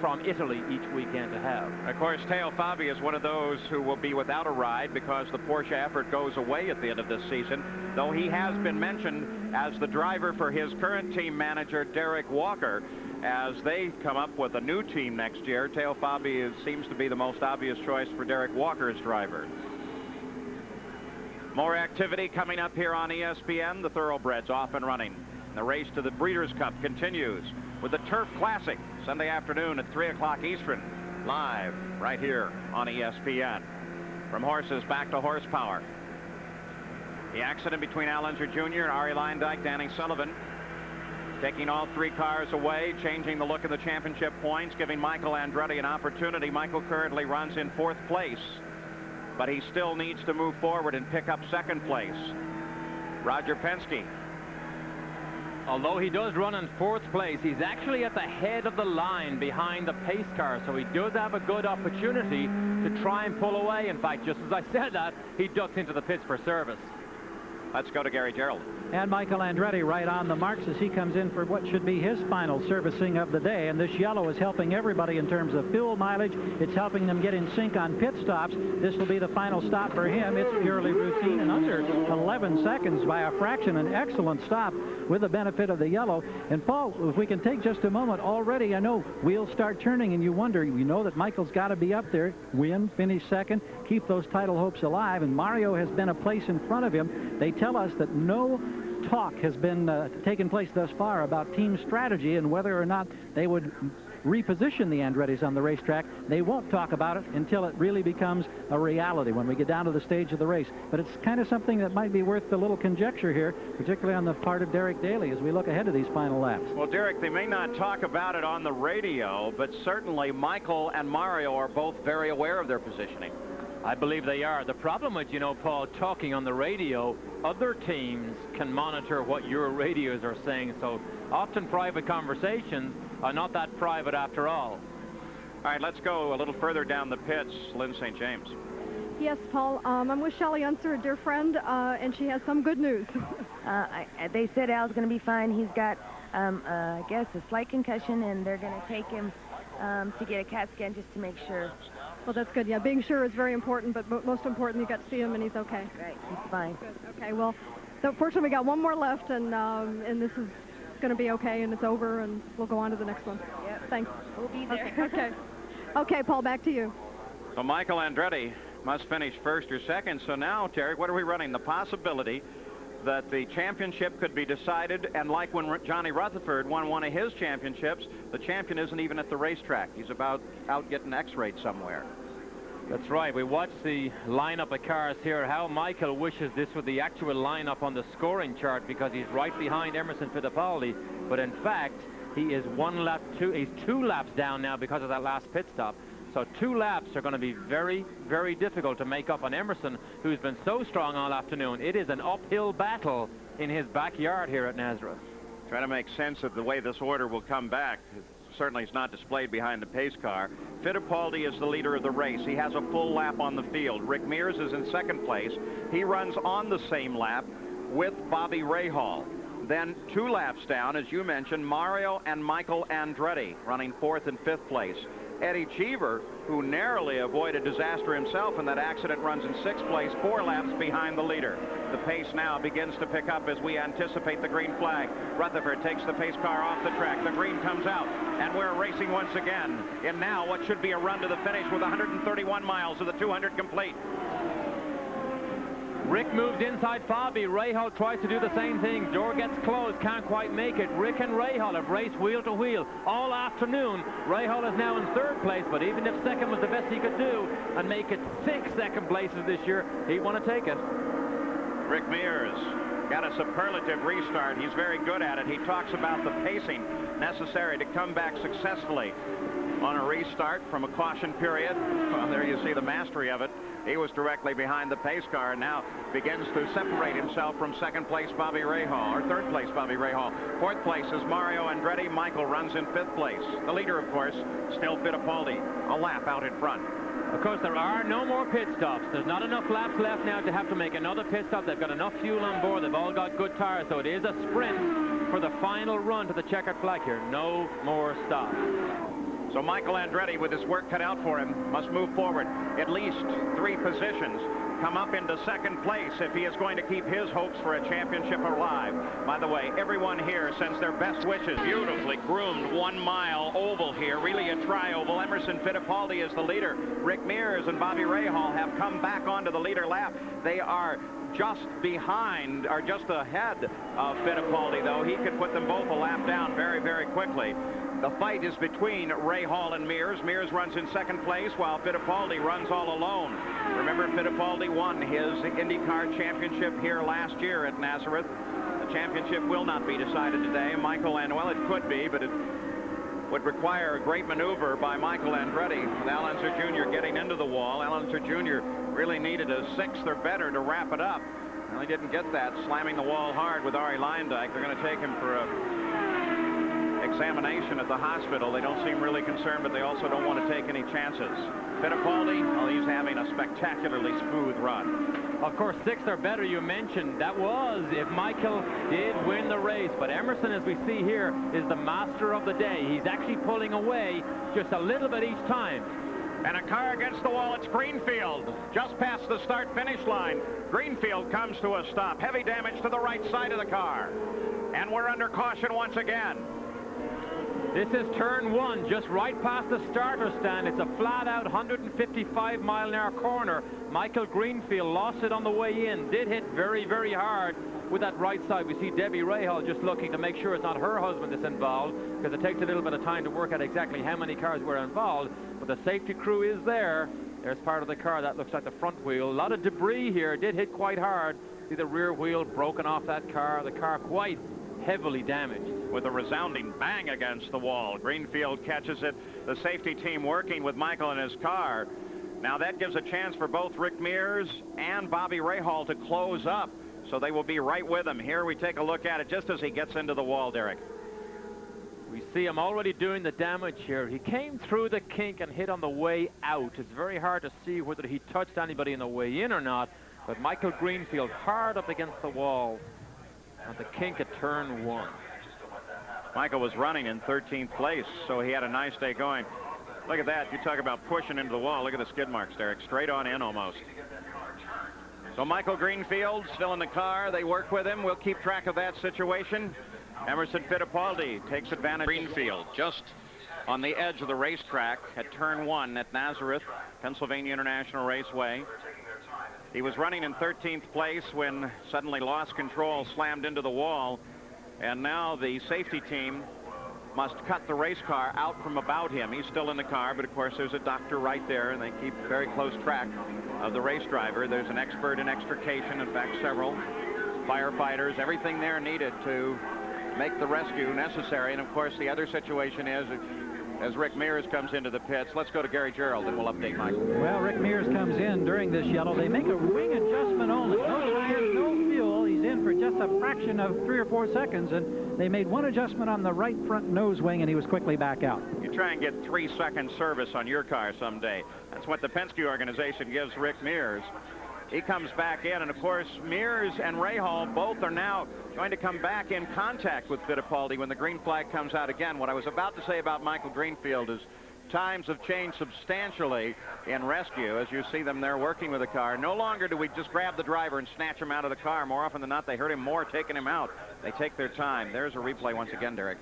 from Italy each weekend to have. Of course, Teo Fabi is one of those who will be without a ride because the Porsche effort goes away at the end of this season, though he has been mentioned as the driver for his current team manager, Derek Walker. As they come up with a new team next year, Teo Fabi seems to be the most obvious choice for Derek Walker's driver. More activity coming up here on ESPN. The Thoroughbreds off and running. The race to the Breeders' Cup continues with the Turf Classic Sunday afternoon at 3 o'clock Eastern, live right here on ESPN. From horses back to horsepower. The accident between Al Unser Jr. and Arie Luyendyk, Danny Sullivan, taking all 3 cars away, changing the look of the championship points, giving Michael Andretti an opportunity. Michael currently runs in 4th place, but he still needs to move forward and pick up 2nd place. Roger Penske, although he does run in 4th place, he's actually at the head of the line behind the pace car, so he does have a good opportunity to try and pull away. In fact, just as I said that, he ducks into the pits for service. Let's go to Gary Gerald. And Michael Andretti right on the marks as he comes in for what should be his final servicing of the day. And this yellow is helping everybody in terms of fuel mileage. It's helping them get in sync on pit stops. This will be the final stop for him. It's purely routine and under 11 seconds by a fraction. An excellent stop with the benefit of the yellow. And Paul, if we can take just a moment, already I know wheels start turning and you wonder, we know that Michael's got to be up there, win, finish 2nd, keep those title hopes alive. And Mario has been a place in front of him. They tell us that no talk has been taken place thus far about team strategy and whether or not they would reposition the Andrettis on the racetrack. They won't talk about it until it really becomes a reality when we get down to the stage of the race. But it's kind of something that might be worth a little conjecture here, particularly on the part of Derek Daly as we look ahead to these final laps. Well, Derek, they may not talk about it on the radio, but certainly Michael and Mario are both very aware of their positioning. I believe they are. The problem with, Paul, talking on the radio, other teams can monitor what your radios are saying, so often private conversations are not that private after all. All right, let's go a little further down the pits. Lynn St. James. Yes, Paul, I'm with Shelley Unser, a dear friend, and she has some good news. They said Al's going to be fine. He's got, I guess, a slight concussion, and they're going to take him to get a CAT scan just to make sure. Well, that's good. Yeah, being sure is very important, but most important, you got to see him, and he's okay. Right, he's fine. Good. Okay, well, so fortunately, we got one more left, and this is going to be okay, and it's over, and we'll go on to the next one. Yep. Thanks. We'll be there. Okay. Okay, Paul, back to you. So Michael Andretti must finish 1st or 2nd. So now, Terry, what are we running? The possibility that the championship could be decided, and like when Johnny Rutherford won one of his championships, the champion isn't even at the racetrack. He's about out getting X-rayed somewhere. That's right. We watched the lineup of cars here. How Michael wishes this was the actual lineup on the scoring chart because he's right behind Emerson Fittipaldi. But in fact, he is he's 2 laps down now because of that last pit stop. So 2 laps are going to be very, very difficult to make up on Emerson, who's been so strong all afternoon. It is an uphill battle in his backyard here at Nazareth. Trying to make sense of the way this order will come back. Certainly it's not displayed behind the pace car. Fittipaldi is the leader of the race. He has a full lap on the field. Rick Mears is in 2nd place. He runs on the same lap with Bobby Rahal. Then 2 laps down, as you mentioned, Mario and Michael Andretti running 4th and 5th place. Eddie Cheever, who narrowly avoided disaster himself in that accident, runs in 6th place, 4 laps behind the leader. The pace now begins to pick up as we anticipate the green flag. Rutherford takes the pace car off the track. The green comes out, and we're racing once again in now what should be a run to the finish with 131 miles of the 200 complete. Rick moves inside Bobby. Rahal tries to do the same thing. Door gets close, can't quite make it. Rick and Rahal have raced wheel to wheel all afternoon. Rahal is now in 3rd place, but even if 2nd was the best he could do and make it 6 second places this year, he'd want to take it. Rick Mears got a superlative restart. He's very good at it. He talks about the pacing necessary to come back successfully on a restart from a caution period. Well, there you see the mastery of it. He was directly behind the pace car and now begins to separate himself from 2nd place Bobby Rahal, or 3rd place Bobby Rahal. 4th place is Mario Andretti. Michael runs in 5th place. The leader, of course, still Fittipaldi, a lap out in front. Of course, there are no more pit stops. There's not enough laps left now to have to make another pit stop. They've got enough fuel on board. They've all got good tires, so it is a sprint for the final run to the checkered flag here. No more stops. So Michael Andretti, with his work cut out for him, must move forward at least 3 positions, come up into 2nd place if he is going to keep his hopes for a championship alive. By the way, everyone here sends their best wishes. Beautifully groomed 1-mile oval here, really a tri-oval. Emerson Fittipaldi is the leader. Rick Mears and Bobby Rahal have come back onto the leader lap. They are just behind, or just ahead of Fittipaldi, though. He could put them both a lap down very, very quickly. The fight is between Rahal and Mears. Mears runs in 2nd place while Fittipaldi runs all alone. Remember, Fittipaldi won his IndyCar championship here last year at Nazareth. The championship will not be decided today. Well, it could be, but it would require a great maneuver by Michael Andretti with Al Unser Jr. getting into the wall. Al Unser Jr. really needed a 6th or better to wrap it up. Well, he didn't get that, slamming the wall hard with Ari Leyendyke. They're going to take him for a examination at the hospital. They don't seem really concerned, but they also don't want to take any chances. Fittipaldi, well, he's having a spectacularly smooth run. Of course, 6th or better, you mentioned. That was if Michael did win the race. But Emerson, as we see here, is the master of the day. He's actually pulling away just a little bit each time. And a car against the wall. It's Greenfield, just past the start-finish line. Greenfield comes to a stop. Heavy damage to the right side of the car. And we're under caution once again. This is turn 1, just right past the starter stand. It's a flat-out 155-mile-an-hour corner. Michael Greenfield lost it on the way in. Did hit very, very hard with that right side. We see Debbie Rahal just looking to make sure it's not her husband that's involved, because it takes a little bit of time to work out exactly how many cars were involved. But the safety crew is there. There's part of the car. That looks like the front wheel. A lot of debris here. Did hit quite hard. See the rear wheel broken off that car. The car quite heavily damaged. With a resounding bang against the wall. Greenfield catches it. The safety team working with Michael in his car. Now that gives a chance for both Rick Mears and Bobby Rahal to close up. So they will be right with him. Here we take a look at it just as he gets into the wall, Derek. We see him already doing the damage here. He came through the kink and hit on the way out. It's very hard to see whether he touched anybody on the way in or not. But Michael Greenfield hard up against the wall at the kink at turn 1. Michael was running in 13th place, so he had a nice day going. Look at that. You talk about pushing into the wall. Look at the skid marks, Derek. Straight on in almost. So Michael Greenfield still in the car. They work with him. We'll keep track of that situation. Emerson Fittipaldi takes advantage. Greenfield just on the edge of the racetrack at turn 1 at Nazareth, Pennsylvania International Raceway. He was running in 13th place when suddenly lost control, slammed into the wall. And now the safety team must cut the race car out from about him. He's still in the car, but of course there's a doctor right there, and they keep very close track of the race driver. There's an expert in extrication, in fact several firefighters, everything there needed to make the rescue necessary. And of course the other situation is, as Rick Mears comes into the pits, let's go to Gary Gerald and we'll update Michael. Well, Rick Mears comes in during this yellow. They make a wing adjustment only. No tires, no fuel. He's in for just a fraction of 3 or 4 seconds, and they made one adjustment on the right front nose wing, and he was quickly back out. You try and get 3-second service on your car someday. That's what the Penske organization gives Rick Mears. He comes back in, and of course Mears and Rahal both are now going to come back in contact with Fittipaldi when the green flag comes out again. What I was about to say about Michael Greenfield is times have changed substantially in rescue, as you see them there working with the car. No longer do we just grab the driver and snatch him out of the car. More often than not, they hurt him more taking him out. They take their time. There's a replay once again, Derek.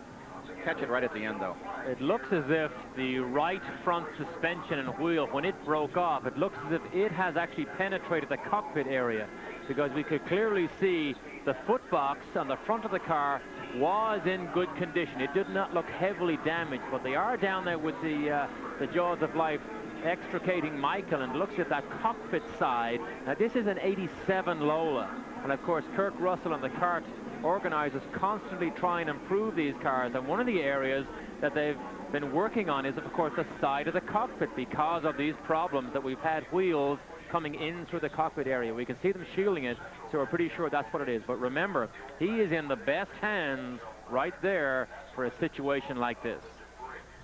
Catch it right at the end, though. It looks as if the right front suspension and wheel, when it broke off, it looks as if it has actually penetrated the cockpit area, because we could clearly see the foot box on the front of the car was in good condition. It did not look heavily damaged, but they are down there with the jaws of life extricating Michael, and looks at that cockpit side. Now, this is an 87 Lola, and of course Kirk Russell and the CART organizers constantly try and improve these cars, and one of the areas that they've been working on is, of course, the side of the cockpit, because of these problems that we've had wheels coming in through the cockpit area. We can see them shielding it, so we're pretty sure that's what it is. But remember, he is in the best hands right there for a situation like this.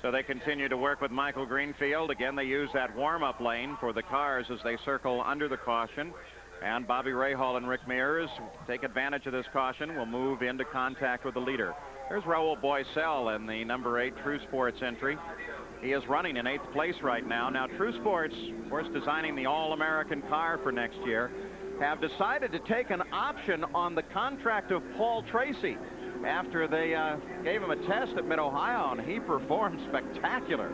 So they continue to work with Michael Greenfield. Again, they use that warm-up lane for the cars as they circle under the caution. And Bobby Rahal and Rick Mears take advantage of this caution. Will move into contact with the leader. There's Raul Boisel in the number 8 True Sports entry. He is running in 8th place right now. Now, True Sports, of course, designing the All-American car for next year, have decided to take an option on the contract of Paul Tracy after they gave him a test at Mid-Ohio, and he performed spectacular.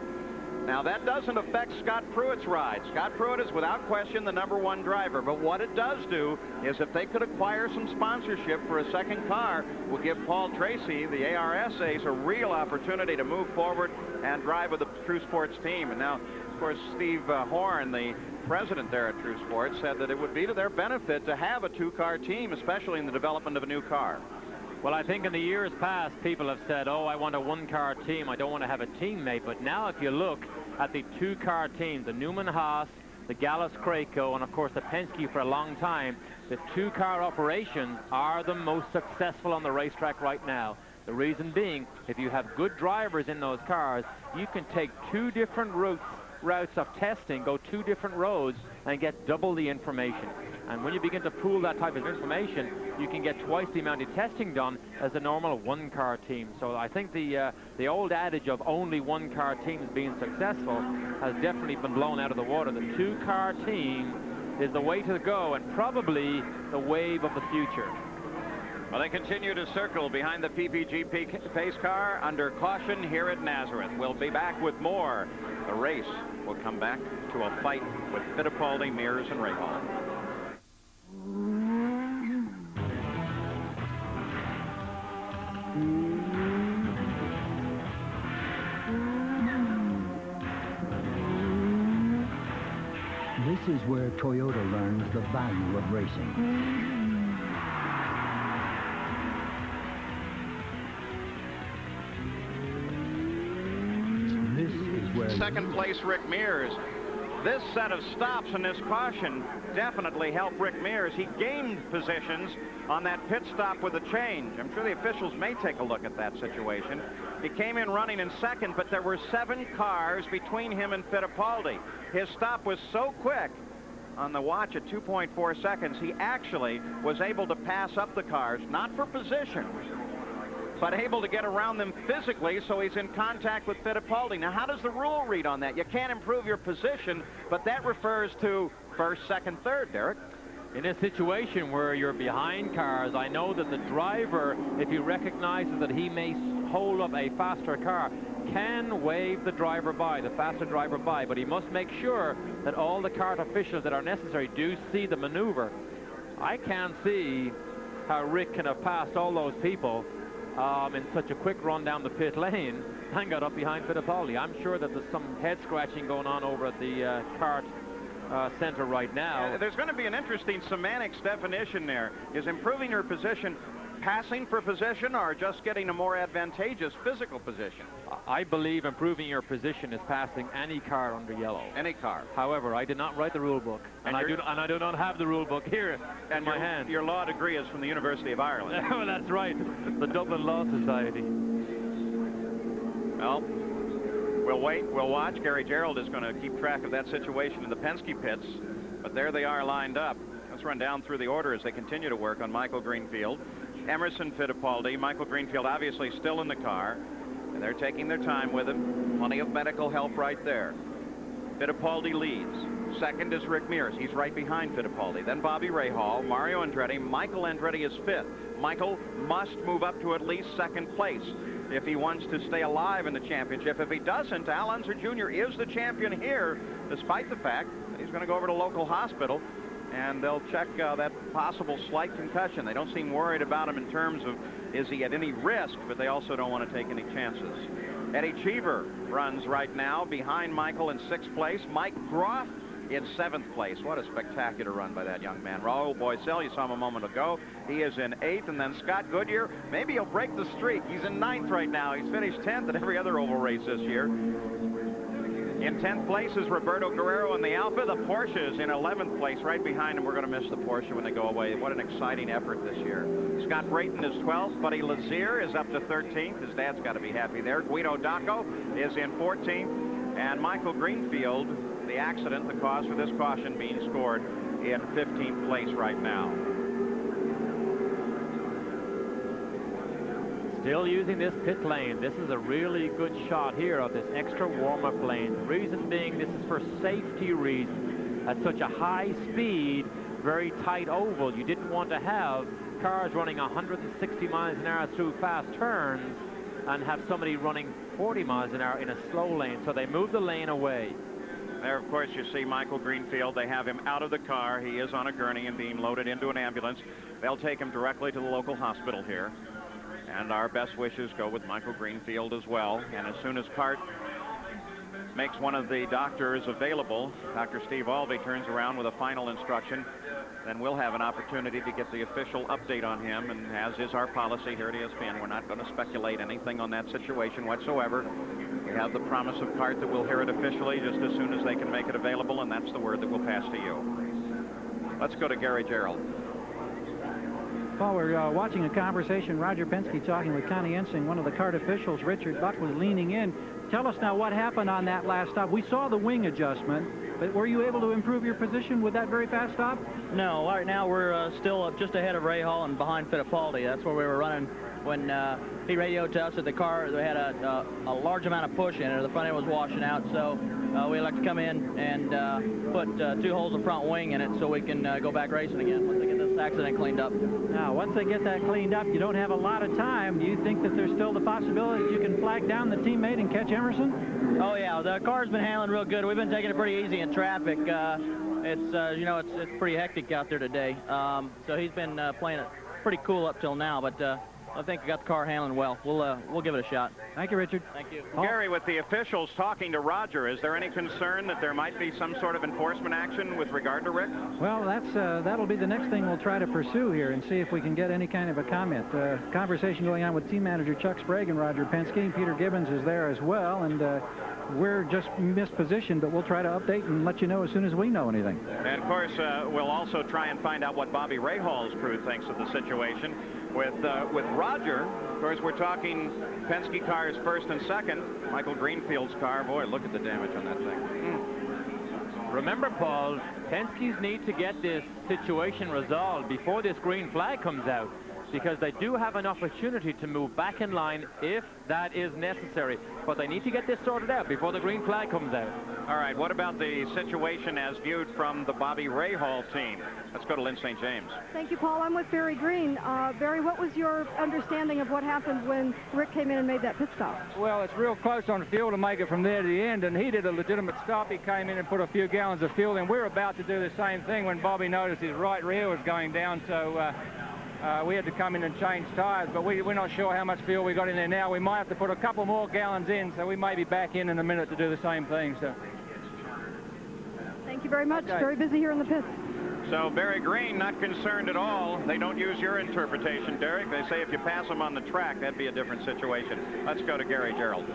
Now, that doesn't affect Scott Pruitt's ride. Scott Pruitt is without question the number 1 driver, but what it does do is if they could acquire some sponsorship for a second car, will give Paul Tracy, the ARS ace, a real opportunity to move forward and drive with the True Sports team. And now, of course, Steve Horn, the president there at True Sports, said that it would be to their benefit to have a 2-car team, especially in the development of a new car. Well, I think in the years past, people have said, oh, I want a 1-car team. I don't want to have a teammate. But now if you look at the 2-car teams, the Newman-Haas, the Gallus-Craco, and of course the Penske for a long time, the 2-car operations are the most successful on the racetrack right now. The reason being, if you have good drivers in those cars, you can take 2 different routes of testing, go 2 different roads, and get double the information. And when you begin to pool that type of information, you can get twice the amount of testing done as a normal 1-car team. So I think the old adage of only 1-car teams being successful has definitely been blown out of the water. The 2-car team is the way to go, and probably the wave of the future. Well, they continue to circle behind the PPG pace car under caution here at Nazareth. We'll be back with more. The race will come back to a fight with Fittipaldi, Mears, and Rahal. This is where Toyota learns the value of racing. This is where... Second place, Rick Mears. This set of stops and this caution definitely helped Rick Mears. He gained positions on that pit stop with a change. I'm sure the officials may take a look at that situation. He came in running in second, but there were 7 cars between him and Fittipaldi. His stop was so quick on the watch at 2.4 seconds, he actually was able to pass up the cars, not for position, but able to get around them physically, so he's in contact with Fittipaldi. Now, how does the rule read on that? You can't improve your position, but that refers to first, second, third, Derek. In a situation where you're behind cars, I know that the driver, if he recognizes that he may hold up a faster car, can wave the driver by, the faster driver by, but he must make sure that all the CART officials that are necessary do see the maneuver. I can't see how Rick can have passed all those people in such a quick run down the pit lane and got up behind Fittipaldi. I'm sure that there's some head scratching going on over at the CART center right now. There's going to be an interesting semantics definition there. Is improving your position passing for position or just getting a more advantageous physical position? I believe improving your position is passing any car under yellow. Any car. However, I did not write the rule book, and I do not have the rule book here in my hand. Your law degree is from the University of Ireland. Well, that's right, the Dublin Law Society. Well, we'll wait, we'll watch. Gary Gerald is going to keep track of that situation in the Penske pits, but there they are lined up. Let's run down through the order as they continue to work on Michael Greenfield. Emerson Fittipaldi, Michael Greenfield obviously still in the car. And they're taking their time with him. Plenty of medical help right there. Fittipaldi leads. Second is Rick Mears. He's right behind Fittipaldi. Then Bobby Rahal, Mario Andretti. Michael Andretti is fifth. Michael must move up to at least second place if he wants to stay alive in the championship. If he doesn't, Al Unser Jr. is the champion here, despite the fact that he's going to go over to local hospital, and they'll check that possible slight concussion. They don't seem worried about him in terms of is he at any risk, but they also don't want to take any chances. Eddie Cheever runs right now behind Michael in sixth place. Mike Groff in seventh place. What a spectacular run by that young man. Raul Boisel, you saw him a moment ago. He is in eighth, and then Scott Goodyear, maybe he'll break the streak. He's in ninth right now. He's finished 10th at every other oval race this year. In 10th place is Roberto Guerrero in the Alfa. The Porsche is in 11th place, right behind him. We're going to miss the Porsche when they go away. What an exciting effort this year. Scott Brayton is 12th. Buddy Lazier is up to 13th. His dad's got to be happy there. Guido Dacco is in 14th. And Michael Greenfield, the accident, the cause for this caution being scored in 15th place right now. Still using this pit lane. This is a really good shot here of this extra warm-up lane. The reason being this is for safety reasons. At such a high speed, very tight oval, you didn't want to have cars running 160 miles an hour through fast turns and have somebody running 40 miles an hour in a slow lane. So they moved the lane away. There, of course, you see Michael Greenfield. They have him out of the car. He is on a gurney and being loaded into an ambulance. They'll take him directly to the local hospital here. And our best wishes go with Michael Greenfield as well. And as soon as CART makes one of the doctors available, Dr. Steve Alvey turns around with a final instruction, then we'll have an opportunity to get the official update on him. And as is our policy here at ESPN, we're not going to speculate anything on that situation whatsoever. We have the promise of CART that we'll hear it officially just as soon as they can make it available, and that's the word that we'll pass to you. Let's go to Gary Gerald. Paul, we're watching a conversation. Roger Penske talking with Connie Ensing, one of the CART officials. Richard Buck was leaning in. Tell us now what happened on that last stop. We saw the wing adjustment, but were you able to improve your position with that very fast stop? No, right now we're still just ahead of Rahal and behind Fittipaldi. That's where we were running when he radioed to us that the car they had a large amount of push in it. The front end was washing out, so we like to come in and put 2 holes of front wing in it so we can go back racing again once they get this accident cleaned up. Now, once they get that cleaned up, you don't have a lot of time. Do you think that there's still the possibility that you can flag down the teammate and catch Emerson? Oh yeah, the car's been handling real good. We've been taking it pretty easy in traffic. It's you know, it's pretty hectic out there today. So he's been playing it pretty cool up till now, but I think we got the car handling well. We'll give it a shot. Thank you, Richard. Thank you. Gary, with the officials talking to Roger, is there any concern that there might be some sort of enforcement action with regard to Rick? Well, that'll be the next thing we'll try to pursue here and see if we can get any kind of a comment. Conversation going on with team manager Chuck Sprague and Roger Penske. Peter Gibbons is there as well, and we're just mispositioned, but we'll try to update and let you know as soon as we know anything. And of course, we'll also try and find out what Bobby Rahal's crew thinks of the situation. With Roger, of course, we're talking Penske cars first and second. Michael Greenfield's car, boy, look at the damage on that thing. Remember, Paul, Penske's need to get this situation resolved before this green flag comes out, because they do have an opportunity to move back in line if that is necessary. But they need to get this sorted out before the green flag comes out. All right, what about the situation as viewed from the Bobby Rahal team? Let's go to Lynn St. James. Thank you, Paul. I'm with Barry Green. Barry, what was your understanding of what happened when Rick came in and made that pit stop? Well, it's real close on the fuel to make it from there to the end, and he did a legitimate stop. He came in and put a few gallons of fuel in. We were about to do the same thing when Bobby noticed his right rear was going down, so we had to come in and change tires, but we're not sure how much fuel we got in there now. We might have to put a couple more gallons in, so we may be back in a minute to do the same thing. So. Thank you very much. Okay. Very busy here in the pits. So Barry Green not concerned at all. They don't use your interpretation, Derek. They say if you pass them on the track, that'd be a different situation. Let's go to Gary Gerald.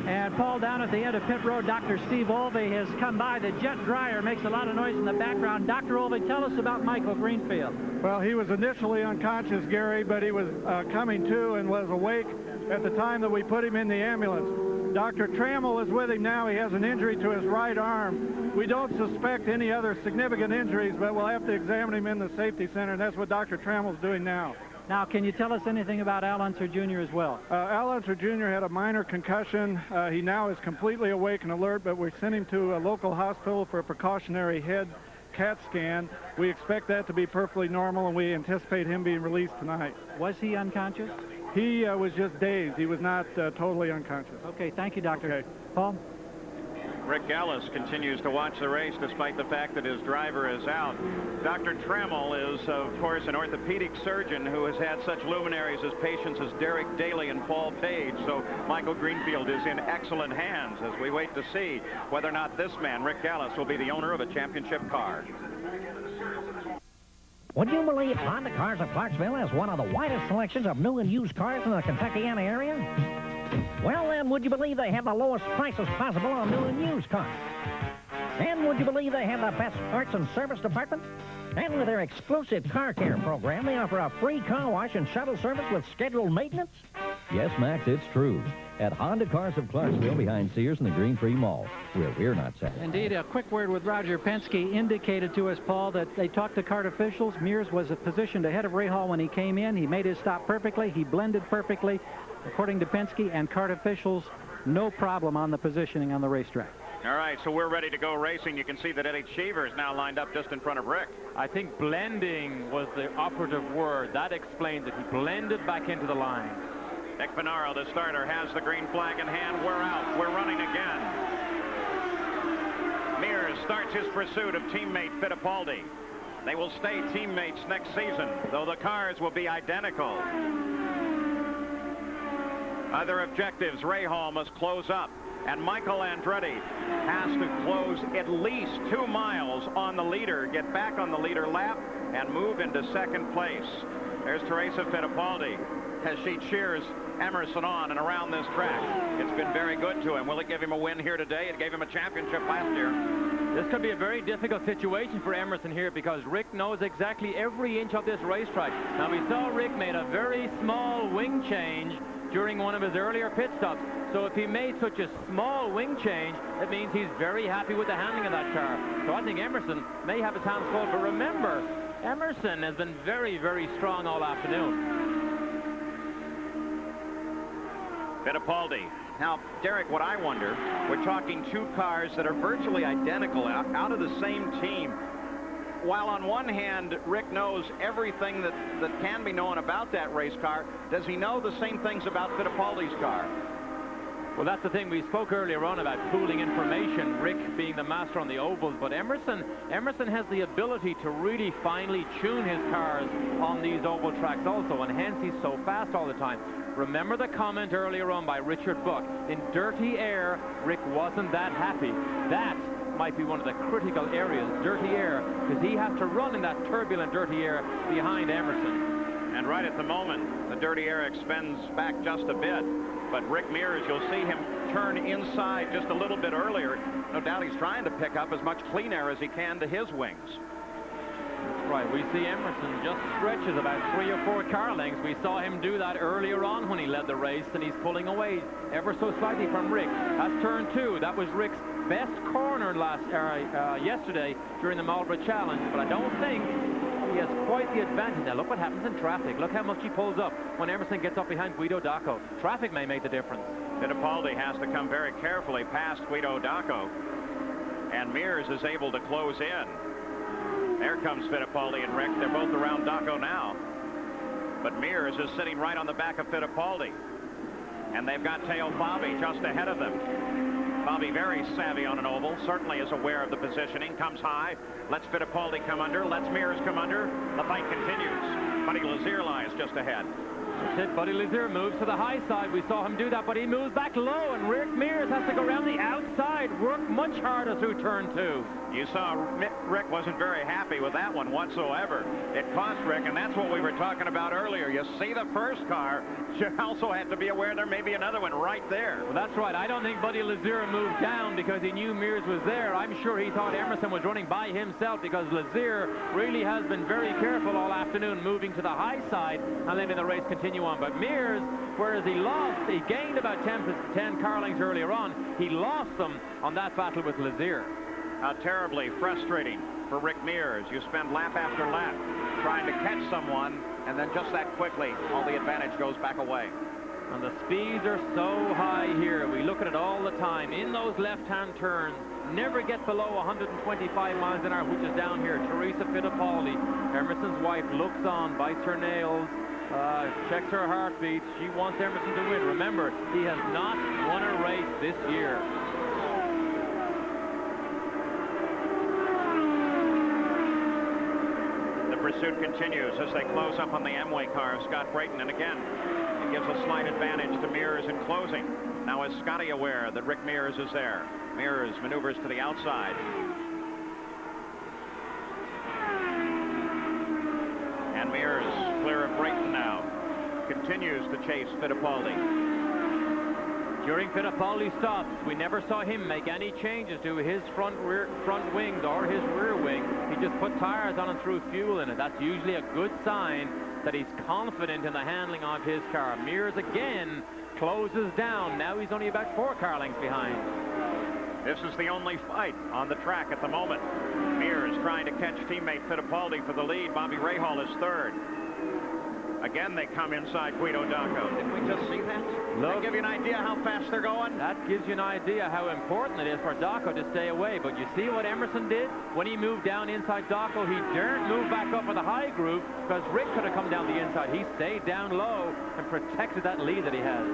And Paul, down at the end of pit road, Dr. Steve Olvey has come by. The jet dryer makes a lot of noise in the background. Dr. Olvey, tell us about Michael Greenfield. Well, he was initially unconscious, Gary, but he was coming to and was awake at the time that we put him in the ambulance. Dr. Trammell is with him now. He has an injury to his right arm. We don't suspect any other significant injuries, but we'll have to examine him in the safety center, and that's what Dr. Trammell's doing now. Now, can you tell us anything about Al Unser Jr. as well? Al Unser Jr. had a minor concussion. He now is completely awake and alert, but we sent him to a local hospital for a precautionary head CAT scan. We expect that to be perfectly normal, and we anticipate him being released tonight. Was he unconscious? He was just dazed. He was not totally unconscious. Okay, thank you, Doctor. Okay. Paul? Rick Ellis continues to watch the race despite the fact that his driver is out. Dr. Trammell is, of course, an orthopedic surgeon who has had such luminaries as patients as Derek Daly and Paul Page. So Michael Greenfield is in excellent hands as we wait to see whether or not this man, Rick Ellis, will be the owner of a championship car. Would you believe Honda Cars of Clarksville has one of the widest selections of new and used cars in the Kentuckiana area? Well, then, would you believe they have the lowest prices possible on new and used cars? And would you believe they have the best parts and service department? And with their exclusive car care program, they offer a free car wash and shuttle service with scheduled maintenance? Yes, Max, it's true. At Honda Cars of Clarksville behind Sears and the Green Tree Mall, where we're not satisfied. Indeed, a quick word with Roger Penske indicated to us, Paul, that they talked to CART officials. Mears was positioned ahead of Rahal when he came in. He made his stop perfectly. He blended perfectly. According to Penske and CART officials, no problem on the positioning on the racetrack. All right, so we're ready to go racing. You can see that Eddie Cheever is now lined up just in front of Rick. I think blending was the operative word. That explains it. He blended back into the line. Nick Finaro, the starter, has the green flag in hand. We're out. We're running again. Mears starts his pursuit of teammate Fittipaldi. They will stay teammates next season, though the cars will be identical. Other objectives, Rahal must close up, and Michael Andretti has to close at least 2 miles on the leader, get back on the leader lap, and move into second place. There's Teresa Fittipaldi as she cheers Emerson on and around this track. It's been very good to him. Will it give him a win here today? It gave him a championship last year. This could be a very difficult situation for Emerson here because Rick knows exactly every inch of this racetrack. Now, we saw Rick made a very small wing change during one of his earlier pit stops. So if he made such a small wing change, it means he's very happy with the handling of that car. So I think Emerson may have his hands full. But remember, Emerson has been very, very strong all afternoon. Fittipaldi. Now, Derek, what I wonder, we're talking 2 cars that are virtually identical out of the same team. While on one hand, Rick knows everything that can be known about that race car, does he know the same things about Fittipaldi's car? Well, that's the thing. We spoke earlier on about pooling information, Rick being the master on the ovals, but Emerson has the ability to really finely tune his cars on these oval tracks also, and hence he's so fast all the time. Remember the comment earlier on by Richard Buck. In dirty air, Rick wasn't that happy. That might be one of the critical areas, dirty air, because he has to run in that turbulent dirty air behind Emerson. And right at the moment, the dirty air expands back just a bit. But Rick Mears, you'll see him turn inside just a little bit earlier. No doubt he's trying to pick up as much clean air as he can to his wings. That's right. We see Emerson just stretches about 3 or 4 car lengths. We saw him do that earlier on when he led the race, and he's pulling away ever so slightly from Rick. That's turn 2. That was Rick's best corner yesterday during the Marlboro Challenge, but I don't think he has quite the advantage. Now, look what happens in traffic. Look how much he pulls up when Emerson gets up behind Guido Dacco. Traffic may make the difference. Fittipaldi has to come very carefully past Guido Dacco, and Mears is able to close in. There comes Fittipaldi and Rick. They're both around Dacco now. But Mears is sitting right on the back of Fittipaldi. And they've got Teo Fabi just ahead of them. Fabi very savvy on an oval, certainly is aware of the positioning, comes high, lets Fittipaldi come under, lets Mears come under. The fight continues. Buddy Lazier lies just ahead. That's it. Buddy Lazier moves to the high side. We saw him do that, but he moves back low, and Rick Mears has to go around the outside, work much harder through turn 2. You saw Rick wasn't very happy with that one whatsoever. It cost Rick, and that's what we were talking about earlier. You see the first car. You also had to be aware there may be another one right there. Well, that's right. I don't think Buddy Lazier moved down because he knew Mears was there. I'm sure he thought Emerson was running by himself because Lazier really has been very careful all afternoon, moving to the high side and letting the race continue on. But Mears, whereas he gained about 10 car lengths earlier on, he lost them on that battle with Lazier. How terribly frustrating for Rick Mears. You spend lap after lap trying to catch someone, and then just that quickly, all the advantage goes back away. And the speeds are so high here. We look at it all the time. In those left-hand turns, never get below 125 miles an hour, which is down here. Teresa Fittipaldi, Emerson's wife, looks on, bites her nails, checks her heartbeat. She wants Emerson to win. Remember, he has not won a race this year. The pursuit continues as they close up on the Amway car of Scott Brayton, and again, it gives a slight advantage to Mears in closing. Now is Scotty aware that Rick Mears is there? Mears maneuvers to the outside. And Mears clear of Brayton now. Continues to chase Fittipaldi. During Fittipaldi's stops, we never saw him make any changes to his front wings or his rear wing. He just put tires on and threw fuel in it. That's usually a good sign that he's confident in the handling of his car. Mears again closes down. Now he's only about 4 car lengths behind. This is the only fight on the track at the moment. Mears trying to catch teammate Fittipaldi for the lead. Bobby Rahal is third. Again, they come inside Guido Dacco. Didn't we just see that? Look, that give you an idea how fast they're going? That gives you an idea how important it is for Dacco to stay away. But you see what Emerson did? When he moved down inside Dacco, he daren't move back up with a high group because Rick could have come down the inside. He stayed down low and protected that lead that he has.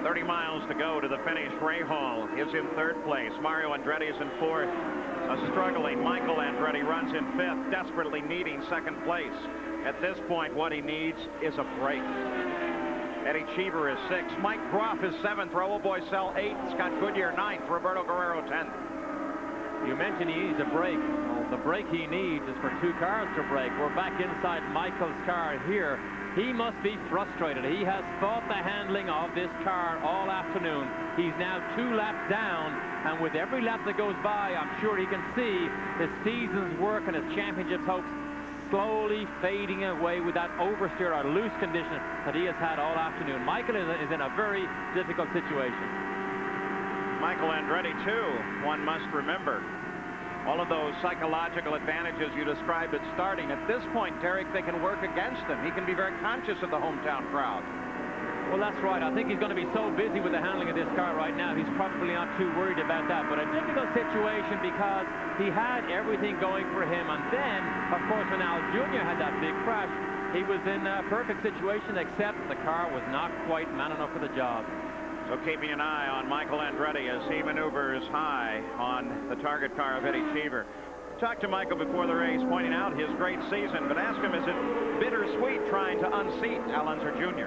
30 miles to go to the finish. Rahal is in third place. Mario Andretti is in fourth. A struggling Michael Andretti runs in fifth, desperately needing second place. At this point, what he needs is a break. Eddie Cheever is sixth. Mike Groff is seventh. Raul Boisel eighth. Scott Goodyear ninth. Roberto Guerrero 10th. You mentioned he needs a break. Well, the break he needs is for 2 cars to break. We're back inside Michael's car here. He must be frustrated. He has fought the handling of this car all afternoon. He's now 2 laps down, and with every lap that goes by, I'm sure he can see his season's work and his championship hopes slowly fading away with that oversteer or loose condition that he has had all afternoon. Michael is in a very difficult situation. Michael Andretti, too, one must remember. All of those psychological advantages you described at starting. At this point, Derek, they can work against him. He can be very conscious of the hometown crowd. Well, that's right. I think he's going to be so busy with the handling of this car right now, he's probably not too worried about that. But a difficult situation because he had everything going for him. And then, of course, when Al Jr. had that big crash, he was in a perfect situation, except the car was not quite man enough for the job. So keeping an eye on Michael Andretti as he maneuvers high on the target car of Eddie Cheever. Talked to Michael before the race, pointing out his great season, but asked him, is it bittersweet trying to unseat Al Unser Jr.?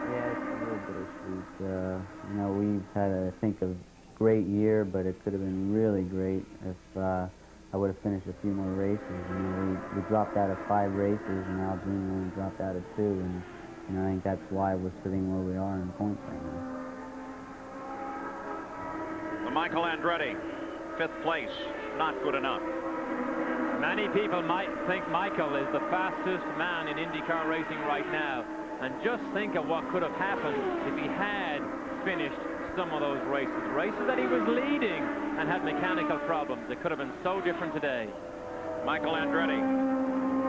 Yeah, it's a little bittersweet. You know, we've had, I think, a great year, but it could have been really great if I would have finished a few more races. You know, we dropped out of 5 races, and Al Jr. only dropped out of 2, and you know, I think that's why we're sitting where we are in points right now. Well, Michael Andretti, 5th place, not good enough. Many people might think Michael is the fastest man in IndyCar racing right now. And just think of what could have happened if he had finished some of those races. Races that he was leading and had mechanical problems. It could have been so different today. Michael Andretti.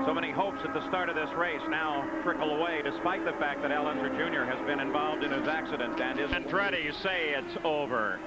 So many hopes at the start of this race now trickle away, despite the fact that Al Unser Jr. has been involved in his accident. And his Andretti say it's over.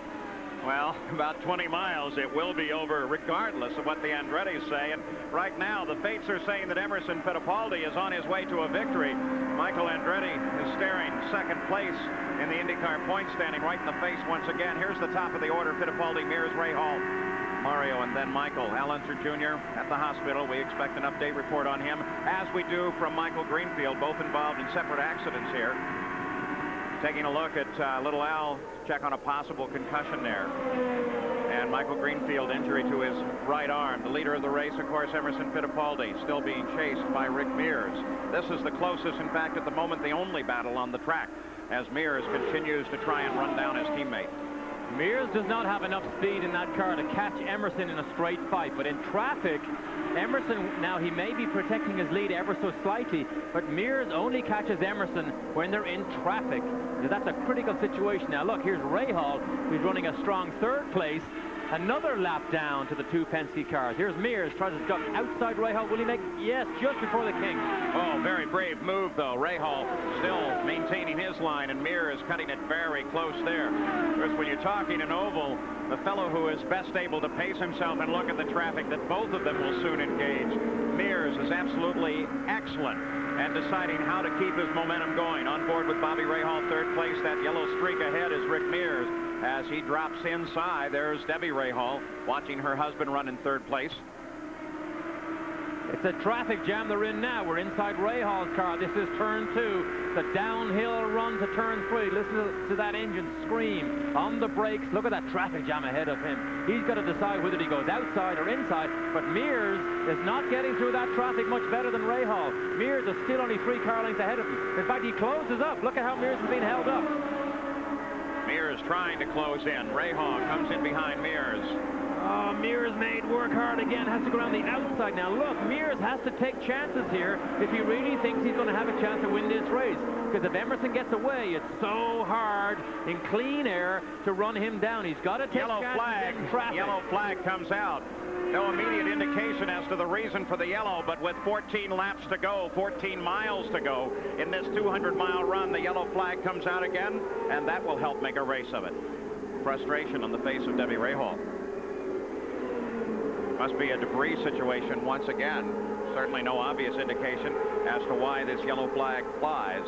Well, about 20 miles, it will be over regardless of what the Andrettis say. And right now, the fates are saying that Emerson Fittipaldi is on his way to a victory. Michael Andretti is staring second place in the IndyCar point standing right in the face once again. Here's the top of the order: Fittipaldi, Mears, Rahal, Mario, and then Michael. Al Unser Jr. at the hospital. We expect an update report on him, as we do from Michael Greenfield, both involved in separate accidents here. Taking a look at little Al, check on a possible concussion there. And Michael Greenfield, injury to his right arm. The leader of the race, of course, Emerson Fittipaldi, still being chased by Rick Mears. This is the closest, in fact, at the moment, the only battle on the track, as Mears continues to try and run down his teammate. Mears does not have enough speed in that car to catch Emerson in a straight fight, but in traffic, Emerson, now he may be protecting his lead ever so slightly, but Mears only catches Emerson when they're in traffic. That's a critical situation. Now look, here's Rahal, who's running a strong 3rd place, Another lap down to the two Penske cars. Here's Mears, tries to duck outside Rahal. Will he make? Yes, just before the King. Oh, very brave move, though. Rahal still maintaining his line, and Mears cutting it very close there. Of course, when you're talking an oval, the fellow who is best able to pace himself and look at the traffic that both of them will soon engage, Mears is absolutely excellent and deciding how to keep his momentum going. On board with Bobby Rahal, third place. That yellow streak ahead is Rick Mears. As he drops inside, there's Debbie Rahal watching her husband run in third place. It's a traffic jam they're in now. We're inside Rahal's car. This is turn 2. The downhill run to turn 3. Listen to that engine scream on the brakes. Look at that traffic jam ahead of him. He's got to decide whether he goes outside or inside. But Mears is not getting through that traffic much better than Rahal. Mears is still only 3 car lengths ahead of him. In fact, he closes up. Look at how Mears is being held up. Mears trying to close in. Rahal comes in behind Mears. Oh, Mears made work hard again. Has to go around the outside now. Look, Mears has to take chances here if he really thinks he's going to have a chance to win this race. Because if Emerson gets away, it's so hard in clean air to run him down. He's got to take yellow flag. Yellow flag comes out. No immediate indication as to the reason for the yellow, but with 14 laps to go, 14 miles to go in this 200-mile run, the yellow flag comes out again, and that will help make a race of it. Frustration on the face of Debbie Rahal. Must be a debris situation once again. Certainly no obvious indication as to why this yellow flag flies.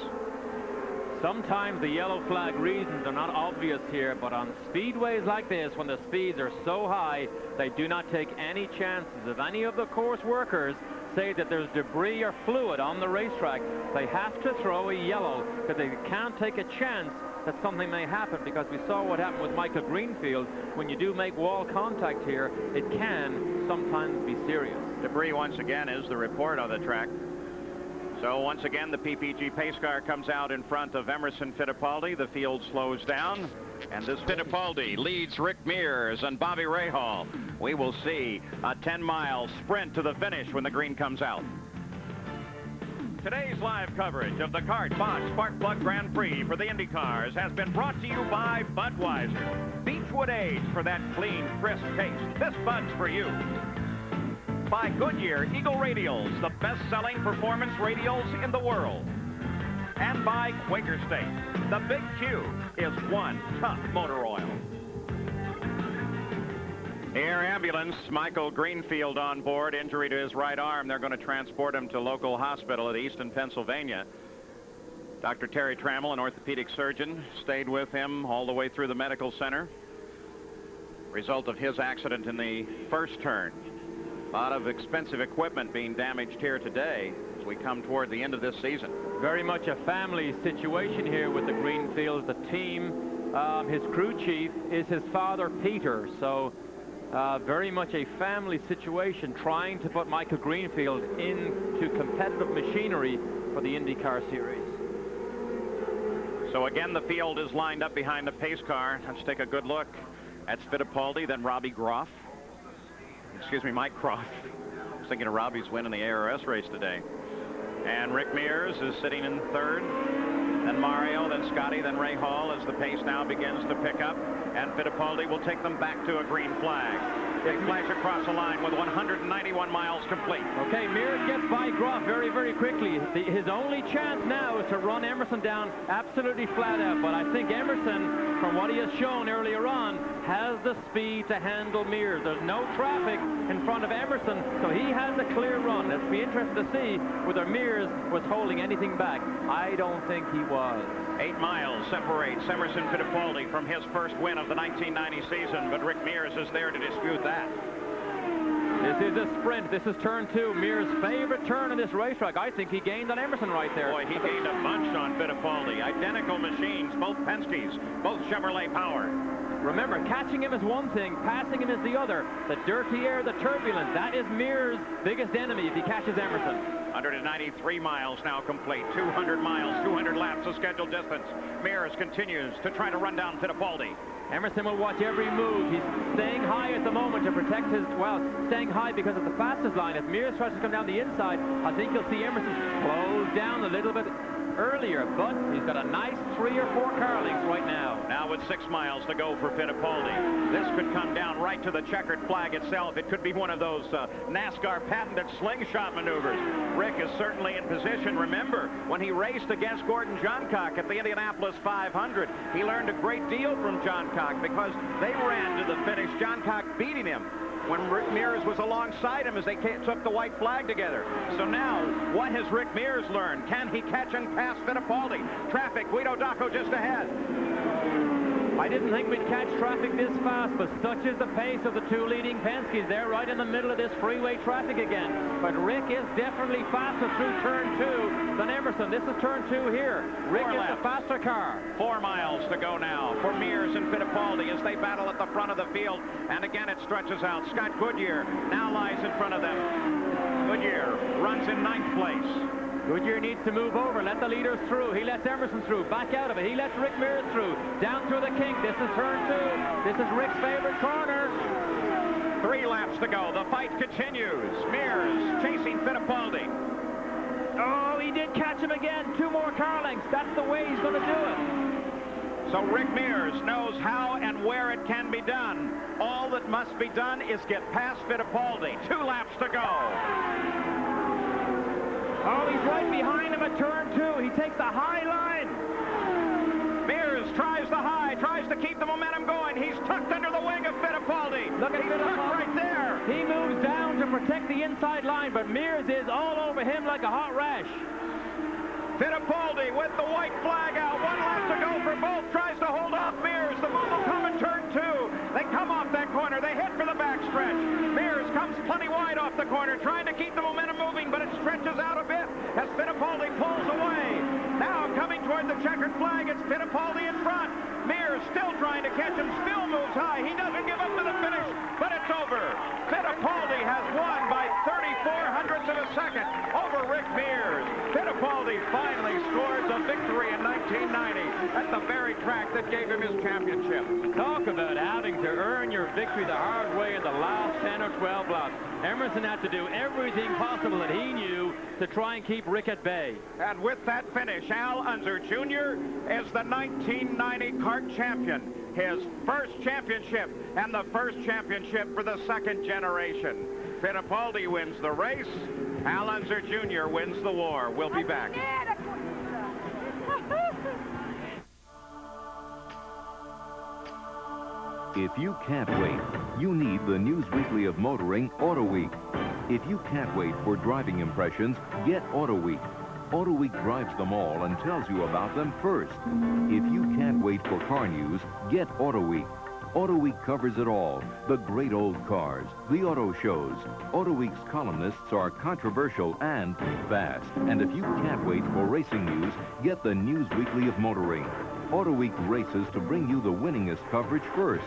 Sometimes the yellow flag reasons are not obvious here, but on speedways like this, when the speeds are so high, they do not take any chances. If any of the course workers say that there's debris or fluid on the racetrack, they have to throw a yellow because they can't take a chance that something may happen, because we saw what happened with Michael Greenfield. When you do make wall contact here, it can sometimes be serious. Debris once again is the report on the track. So once again, the PPG pace car comes out in front of Emerson Fittipaldi. The field slows down, and this Fittipaldi leads Rick Mears and Bobby Rahal. We will see a 10-mile sprint to the finish when the green comes out. Today's live coverage of the CART Bosch Spark Plug Grand Prix for the Indy cars has been brought to you by Budweiser. Beechwood Age for that clean, crisp taste. This Bud's for you. By Goodyear Eagle Radials, the best-selling performance radials in the world. And by Quaker State. The Big Q is one tough motor oil. Air ambulance, Michael Greenfield on board, injury to his right arm. They're going to transport him to local hospital at Easton, Pennsylvania. Dr. Terry Trammell, an orthopedic surgeon, stayed with him all the way through the medical center. Result of his accident in the first turn. A lot of expensive equipment being damaged here today as we come toward the end of this season. Very much a family situation here with the Greenfields. The team, his crew chief is his father, Peter. So very much a family situation, trying to put Michael Greenfield into competitive machinery for the IndyCar Series. So again, the field is lined up behind the pace car. Let's take a good look. That's Fittipaldi, then Robbie Groff. Excuse me, Mike Croft. I was thinking of Robbie's win in the ARS race today. And Rick Mears is sitting in third. Then Mario, then Scotty, then Rahal as the pace now begins to pick up. And Fittipaldi will take them back to a green flag. They flash across the line with 191 miles complete. Okay, Mears gets by Groff very, very quickly. His only chance now is to run Emerson down absolutely flat out. But I think Emerson, from what he has shown earlier on, has the speed to handle Mears. There's no traffic in front of Emerson, so he has a clear run. Let's be interested to see whether Mears was holding anything back. I don't think he was. 8 miles separates Emerson Fittipaldi from his first win of the 1990 season, but Rick Mears is there to dispute that. This is a sprint. This is turn 2. Mears' favorite turn in this racetrack. I think he gained on Emerson right there. Boy, he gained a bunch on Fittipaldi. Identical machines, both Penske's, both Chevrolet powered. Remember, catching him is one thing, passing him is the other. The dirty air, the turbulence, that is Mears' biggest enemy if he catches Emerson. 193 miles now complete. 200 miles, 200 laps of scheduled distance. Mears continues to try to run down Fittipaldi. Emerson will watch every move. He's staying high at the moment to protect his, well, staying high because of the fastest line. If Mears tries to come down the inside, I think you'll see Emerson close down a little bit earlier, but he's got a nice 3 or 4 car lengths right now. Now with 6 miles to go for Fittipaldi. This could come down right to the checkered flag itself. It could be one of those NASCAR patented slingshot maneuvers. Rick is certainly in position. Remember, when he raced against Gordon Johncock at the Indianapolis 500, he learned a great deal from Johncock because they ran to the finish, Johncock beating him when Rick Mears was alongside him as they took the white flag together. So now, what has Rick Mears learned? Can he catch and pass Fittipaldi? Traffic, Guido Dacco just ahead. I didn't think we'd catch traffic this fast, but such is the pace of the 2 leading Penske's. They're right in the middle of this freeway traffic again. But Rick is definitely faster through turn 2 than Emerson. This is turn 2 here. Rick is the faster car. 4 miles to go now for Mears and Fittipaldi as they battle at the front of the field. And again, it stretches out. Scott Goodyear now lies in front of them. Goodyear runs in 9th place. Goodyear needs to move over, let the leaders through. He lets Emerson through, back out of it. He lets Rick Mears through, down through the kink. This is turn 2. This is Rick's favorite corner. 3 laps to go. The fight continues. Mears chasing Fittipaldi. Oh, he did catch him again. 2 more car lengths. That's the way he's going to do it. So Rick Mears knows how and where it can be done. All that must be done is get past Fittipaldi. 2 laps to go. Oh, he's right behind him at turn 2. He takes the high line. Mears tries the high, tries to keep the momentum going. He's tucked under the wing of Fittipaldi. Look at Fittipaldi right there. He moves down to protect the inside line, but Mears is all over him like a hot rash. Fittipaldi with the white flag out. 1 lap to go for both. Tries to hold off Mears. The move will come in turn 2. They come off that corner. They head for the backstretch. Mears comes plenty wide off the corner, trying to keep the momentum moving, but it stretches out a bit as Fittipaldi pulls away. Now coming toward the checkered flag, it's Fittipaldi in front. Mears still trying to catch him, still moves high. He doesn't give up to the finish, but it's over. Fittipaldi has won by 34/100ths of a second over Rick Mears. Fittipaldi finally scores a victory in 1990 at the very track that gave him his championship. Talk about having to earn your victory the hard way in the last 10 or 12 laps. Emerson had to do everything possible that he knew to try and keep Rick at bay. And with that finish, Al Unser Jr. is the 1990 CART champion. His first championship and the first championship for the 2nd generation. Fittipaldi wins the race. Al Unser Jr. wins the war. We'll be back. If you can't wait, you need the News Weekly of Motoring Auto Week. If you can't wait for driving impressions, get Auto Week. Auto Week drives them all and tells you about them first. If you can't wait for car news, get Auto Week. Auto Week covers it all. The great old cars, the auto shows. Auto Week's columnists are controversial and fast. And if you can't wait for racing news, get the News Weekly of Motoring. Auto Week races to bring you the winningest coverage first.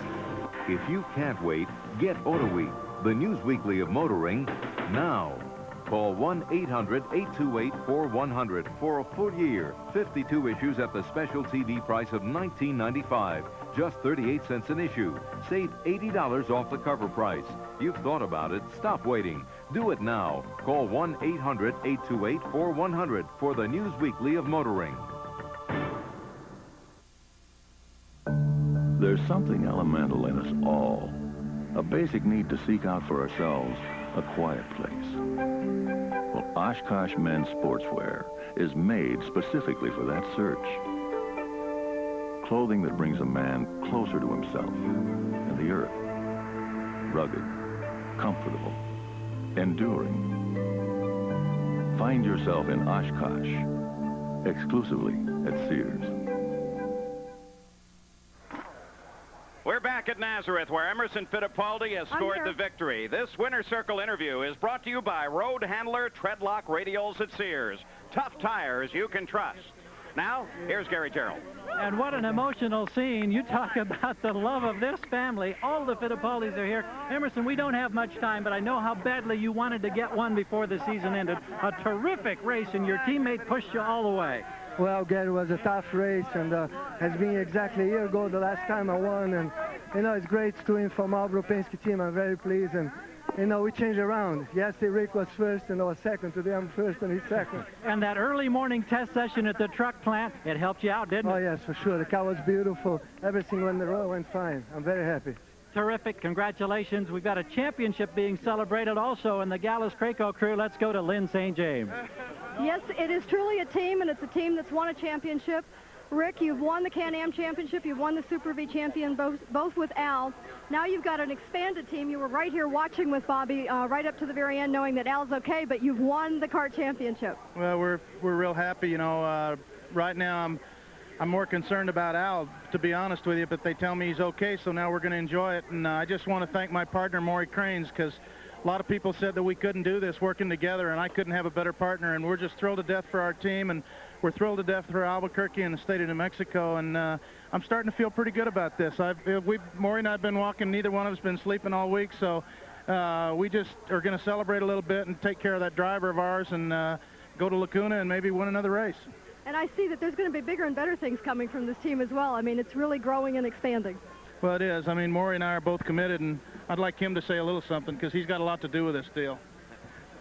If you can't wait, get Auto Week, the News Weekly of Motoring, now. Call 1-800-828-4100 for a full year. 52 issues at the special TV price of $19.95. Just 38 cents an issue. Save $80 off the cover price. You've thought about it. Stop waiting. Do it now. Call 1-800-828-4100 for the News Weekly of Motoring. There's something elemental in us all. A basic need to seek out for ourselves a quiet place. Well, Oshkosh Men's Sportswear is made specifically for that search. Clothing that brings a man closer to himself and the earth. Rugged, comfortable, enduring. Find yourself in Oshkosh, exclusively at Sears. We're back at Nazareth, where Emerson Fittipaldi has scored the victory. This Winner's Circle interview is brought to you by Road Handler Treadlock Radials at Sears. Tough tires you can trust. Now, here's Gary Gerald. And what an emotional scene. You talk about the love of this family. All the Fittipaldis are here. Emerson, we don't have much time, but I know how badly you wanted to get one before the season ended. A terrific race, and your teammate pushed you all the way. Well, Gary, it was a tough race, and has been exactly a year ago the last time I won. And, you know, it's great to win for Marlboro Penske team. I'm very pleased. And You know, we change around. Yesterday, Rick was first and I was second. Today, I'm first and he's second. And that early morning test session at the truck plant, it helped you out, didn't it? Oh, yes, for sure. The car was beautiful. Everything went the road went fine. I'm very happy. Terrific. Congratulations. We've got a championship being celebrated also in the Gallus-Craco crew. Let's go to Lynn St. James. Yes, it is truly a team, and it's a team that's won a championship. Rick, you've won the Can-Am Championship. You've won the Super V Champion, both with Al. Now you've got an expanded team. You were right here watching with Bobby right up to the very end, knowing that Al's okay, but you've won the CART Championship. Well, we're real happy. You know, right now I'm more concerned about Al, to be honest with you, but they tell me he's okay, so now we're going to enjoy it. And I just want to thank my partner, Maury Cranes, because a lot of people said that we couldn't do this working together, and I couldn't have a better partner, and we're just thrilled to death for our team, and we're thrilled to death for Albuquerque and the state of New Mexico, and I'm starting to feel pretty good about this. Maury and I have been walking. Neither one of us been sleeping all week, so we just are going to celebrate a little bit and take care of that driver of ours and go to Lacuna and maybe win another race. And I see that there's going to be bigger and better things coming from this team as well. I mean, it's really growing and expanding. Well, it is. I mean, Maury and I are both committed, and I'd like him to say a little something because he's got a lot to do with this deal.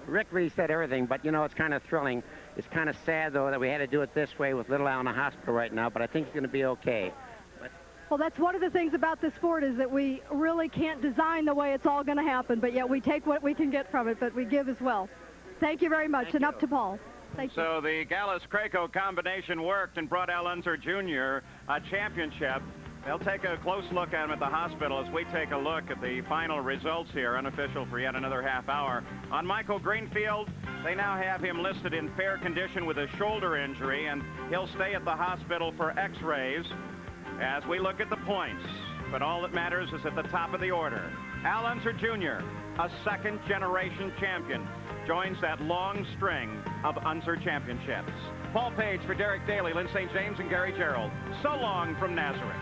Rick really said everything, but, you know, it's kind of thrilling. It's kind of sad, though, that we had to do it this way with little Al in the hospital right now, but I think he's going to be okay. Well, that's one of the things about this sport is that we really can't design the way it's all going to happen, but yet we take what we can get from it, but we give as well. Thank you very much, and up to Paul. Thank you. So the Gallus-Craco combination worked and brought Al Unser Jr. a championship. They'll take a close look at him at the hospital as we take a look at the final results here, unofficial for yet another half hour. On Michael Greenfield, they now have him listed in fair condition with a shoulder injury, and he'll stay at the hospital for x-rays as we look at the points. But all that matters is at the top of the order. Al Unser Jr., a second-generation champion, joins that long string of Unser championships. Paul Page for Derek Daly, Lynn St. James, and Gary Gerald. So long from Nazareth.